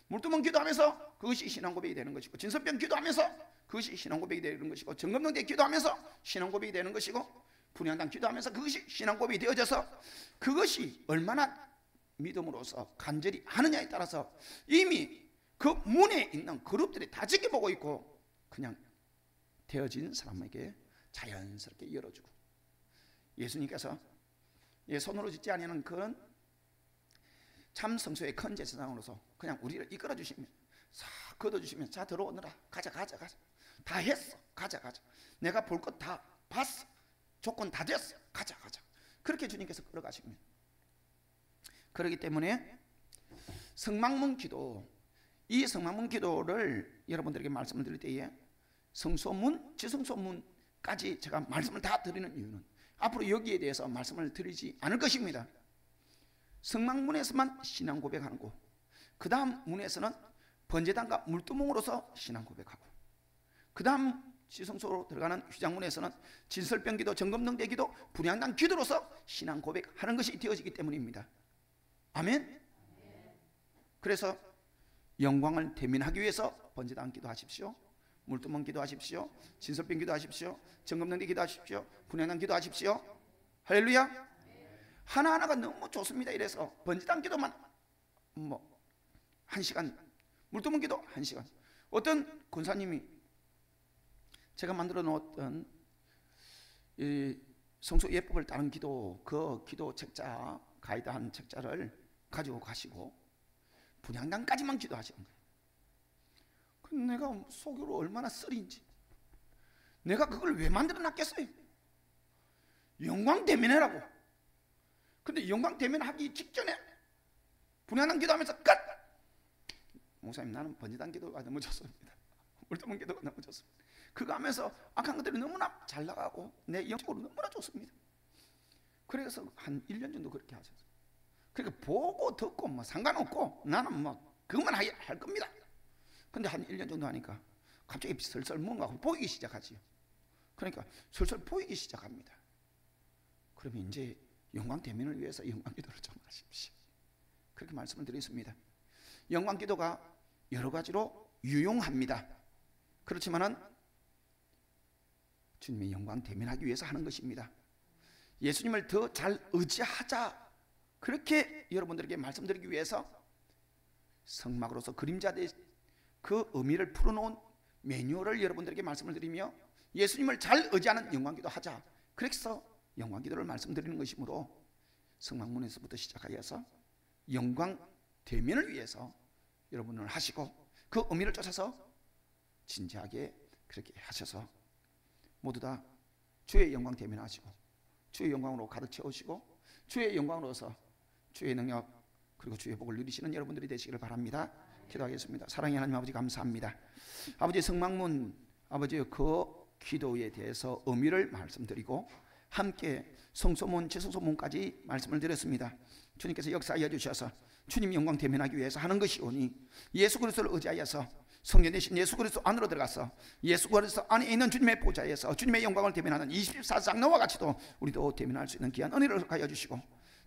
물두멍 기도하면서 그것이 신앙 고백이 되는 것이고, 진설병 기도하면서 그것이 신앙 고백이 되는 것이고, 정금등대 기도하면서 신앙 고백이 되는 것이고, 분향단 기도하면서 그것이 신앙 고백이 되어져서 그것이 얼마나 믿음으로서 간절히 하느냐에 따라서 이미 그 문에 있는 그룹들이 다 지켜보고 있고 그냥 되어진 사람에게 자연스럽게 열어주고, 예수님께서 손으로 짓지 아니하는 그런 참 성소의 큰 제사장으로서 그냥 우리를 이끌어 주시면, 싹 걷어주시면, 자 들어오너라, 가자 다 했어, 가자 내가 볼 것 다 봤어, 조건 다 됐어, 가자 그렇게 주님께서 끌어가십니다. 그렇기 때문에 성막문 기도, 이 성막문 기도를 여러분들에게 말씀을 드릴 때에 성소문, 지성소문까지 제가 말씀을 다 드리는 이유는 앞으로 여기에 대해서 말씀을 드리지 않을 것입니다. 성막문에서만 신앙 고백하는 거, 그 다음 문에서는 번제단과 물두멍으로서 신앙 고백하고, 그 다음 지성소로 들어가는 휘장문에서는 진설병 기도, 정금등대 기도, 분향단 기도로서 신앙 고백하는 것이 되어지기 때문입니다. 아멘. 그래서 영광을 대면하기 위해서 번제단 기도하십시오, 물두멍 기도하십시오, 진설병 기도하십시오, 정금등대 기도하십시오, 분향단 기도하십시오. 할렐루야. 하나하나가 너무 좋습니다. 이래서 번제단 기도만 1시간, 물두멍 기도 1시간. 어떤 군사님이 제가 만들어 놓았던 이 성소 예법을 따른 기도, 그 기도 책자, 가이드한 책자를 가지고 가시고 분향단까지만 기도하시는 거예요. 그 내가 속으로 얼마나 쓰린지, 내가 그걸 왜 만들어 놨겠어요? 영광 대면하라고. 근데 영광 대면하기 직전에 분향단 기도하면서 끝! 목사님, 나는 번제단 기도가 너무 좋습니다, 물두멍 기도가 너무 좋습니다. 그거 하면서 악한 것들이 너무나 잘 나가고 내 영적으로 너무나 좋습니다. 그래서 한 1년 정도 그렇게 하셨어요. 그러니까 보고 듣고 뭐 상관없고 나는 뭐 그것만 할 겁니다. 근데 한 1년 정도 하니까 갑자기 슬슬 뭔가 보이기 시작하지요. 그러니까 슬슬 보이기 시작합니다. 그러면 이제 영광 대면을 위해서 영광 기도를 좀 하십시오. 그렇게 말씀을 드렸습니다. 영광 기도가 여러 가지로 유용합니다. 그렇지만은 주님의 영광 대면하기 위해서 하는 것입니다. 예수님을 더 잘 의지하자, 그렇게 여러분들에게 말씀드리기 위해서 성막으로서 그림자된 그 의미를 풀어놓은 매뉴얼을 여러분들에게 말씀을 드리며 예수님을 잘 의지하는 영광기도 하자, 그래서 영광기도를 말씀드리는 것이므로 성막문에서부터 시작하여서 영광 대면을 위해서 여러분을 하시고 그 의미를 쫓아서 진지하게 그렇게 하셔서 모두 다 주의 영광 대면하시고 주의 영광으로 가득 채우시고 주의 영광으로서 주의 능력 그리고 주의 복을 누리시는 여러분들이 되시기를 바랍니다. 기도하겠습니다. 사랑의 하나님 아버지, 감사합니다. 아버지, 성막문 아버지의 그 기도에 대해서 의미를 말씀드리고 함께 성소문, 지성소문까지 말씀을 드렸습니다. 주님께서 역사하여 주셔서 주님 영광 대면하기 위해서 하는 것이오니 예수 그리스도를 의지하여서 성령 되신 예수 그리스도 안으로 들어가서 예수 그리스도 안에 있는 주님의 보좌에서 주님의 영광을 대면하는 24장로와 같이도 우리도 대면할 수 있는 귀한 은혜를 가여 주시고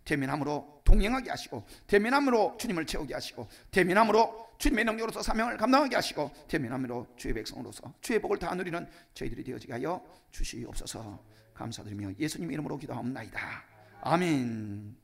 대면함으로 동행하게 하시고 대면함으로 주님을 채우게 하시고 대면함으로 주님의 능력으로서 사명을 감당하게 하시고 대면함으로 주의 백성으로서 주의 복을 다 누리는 저희들이 되어지게 하여 주시옵소서. 감사드리며 예수님 이름으로 기도하옵나이다. 아멘.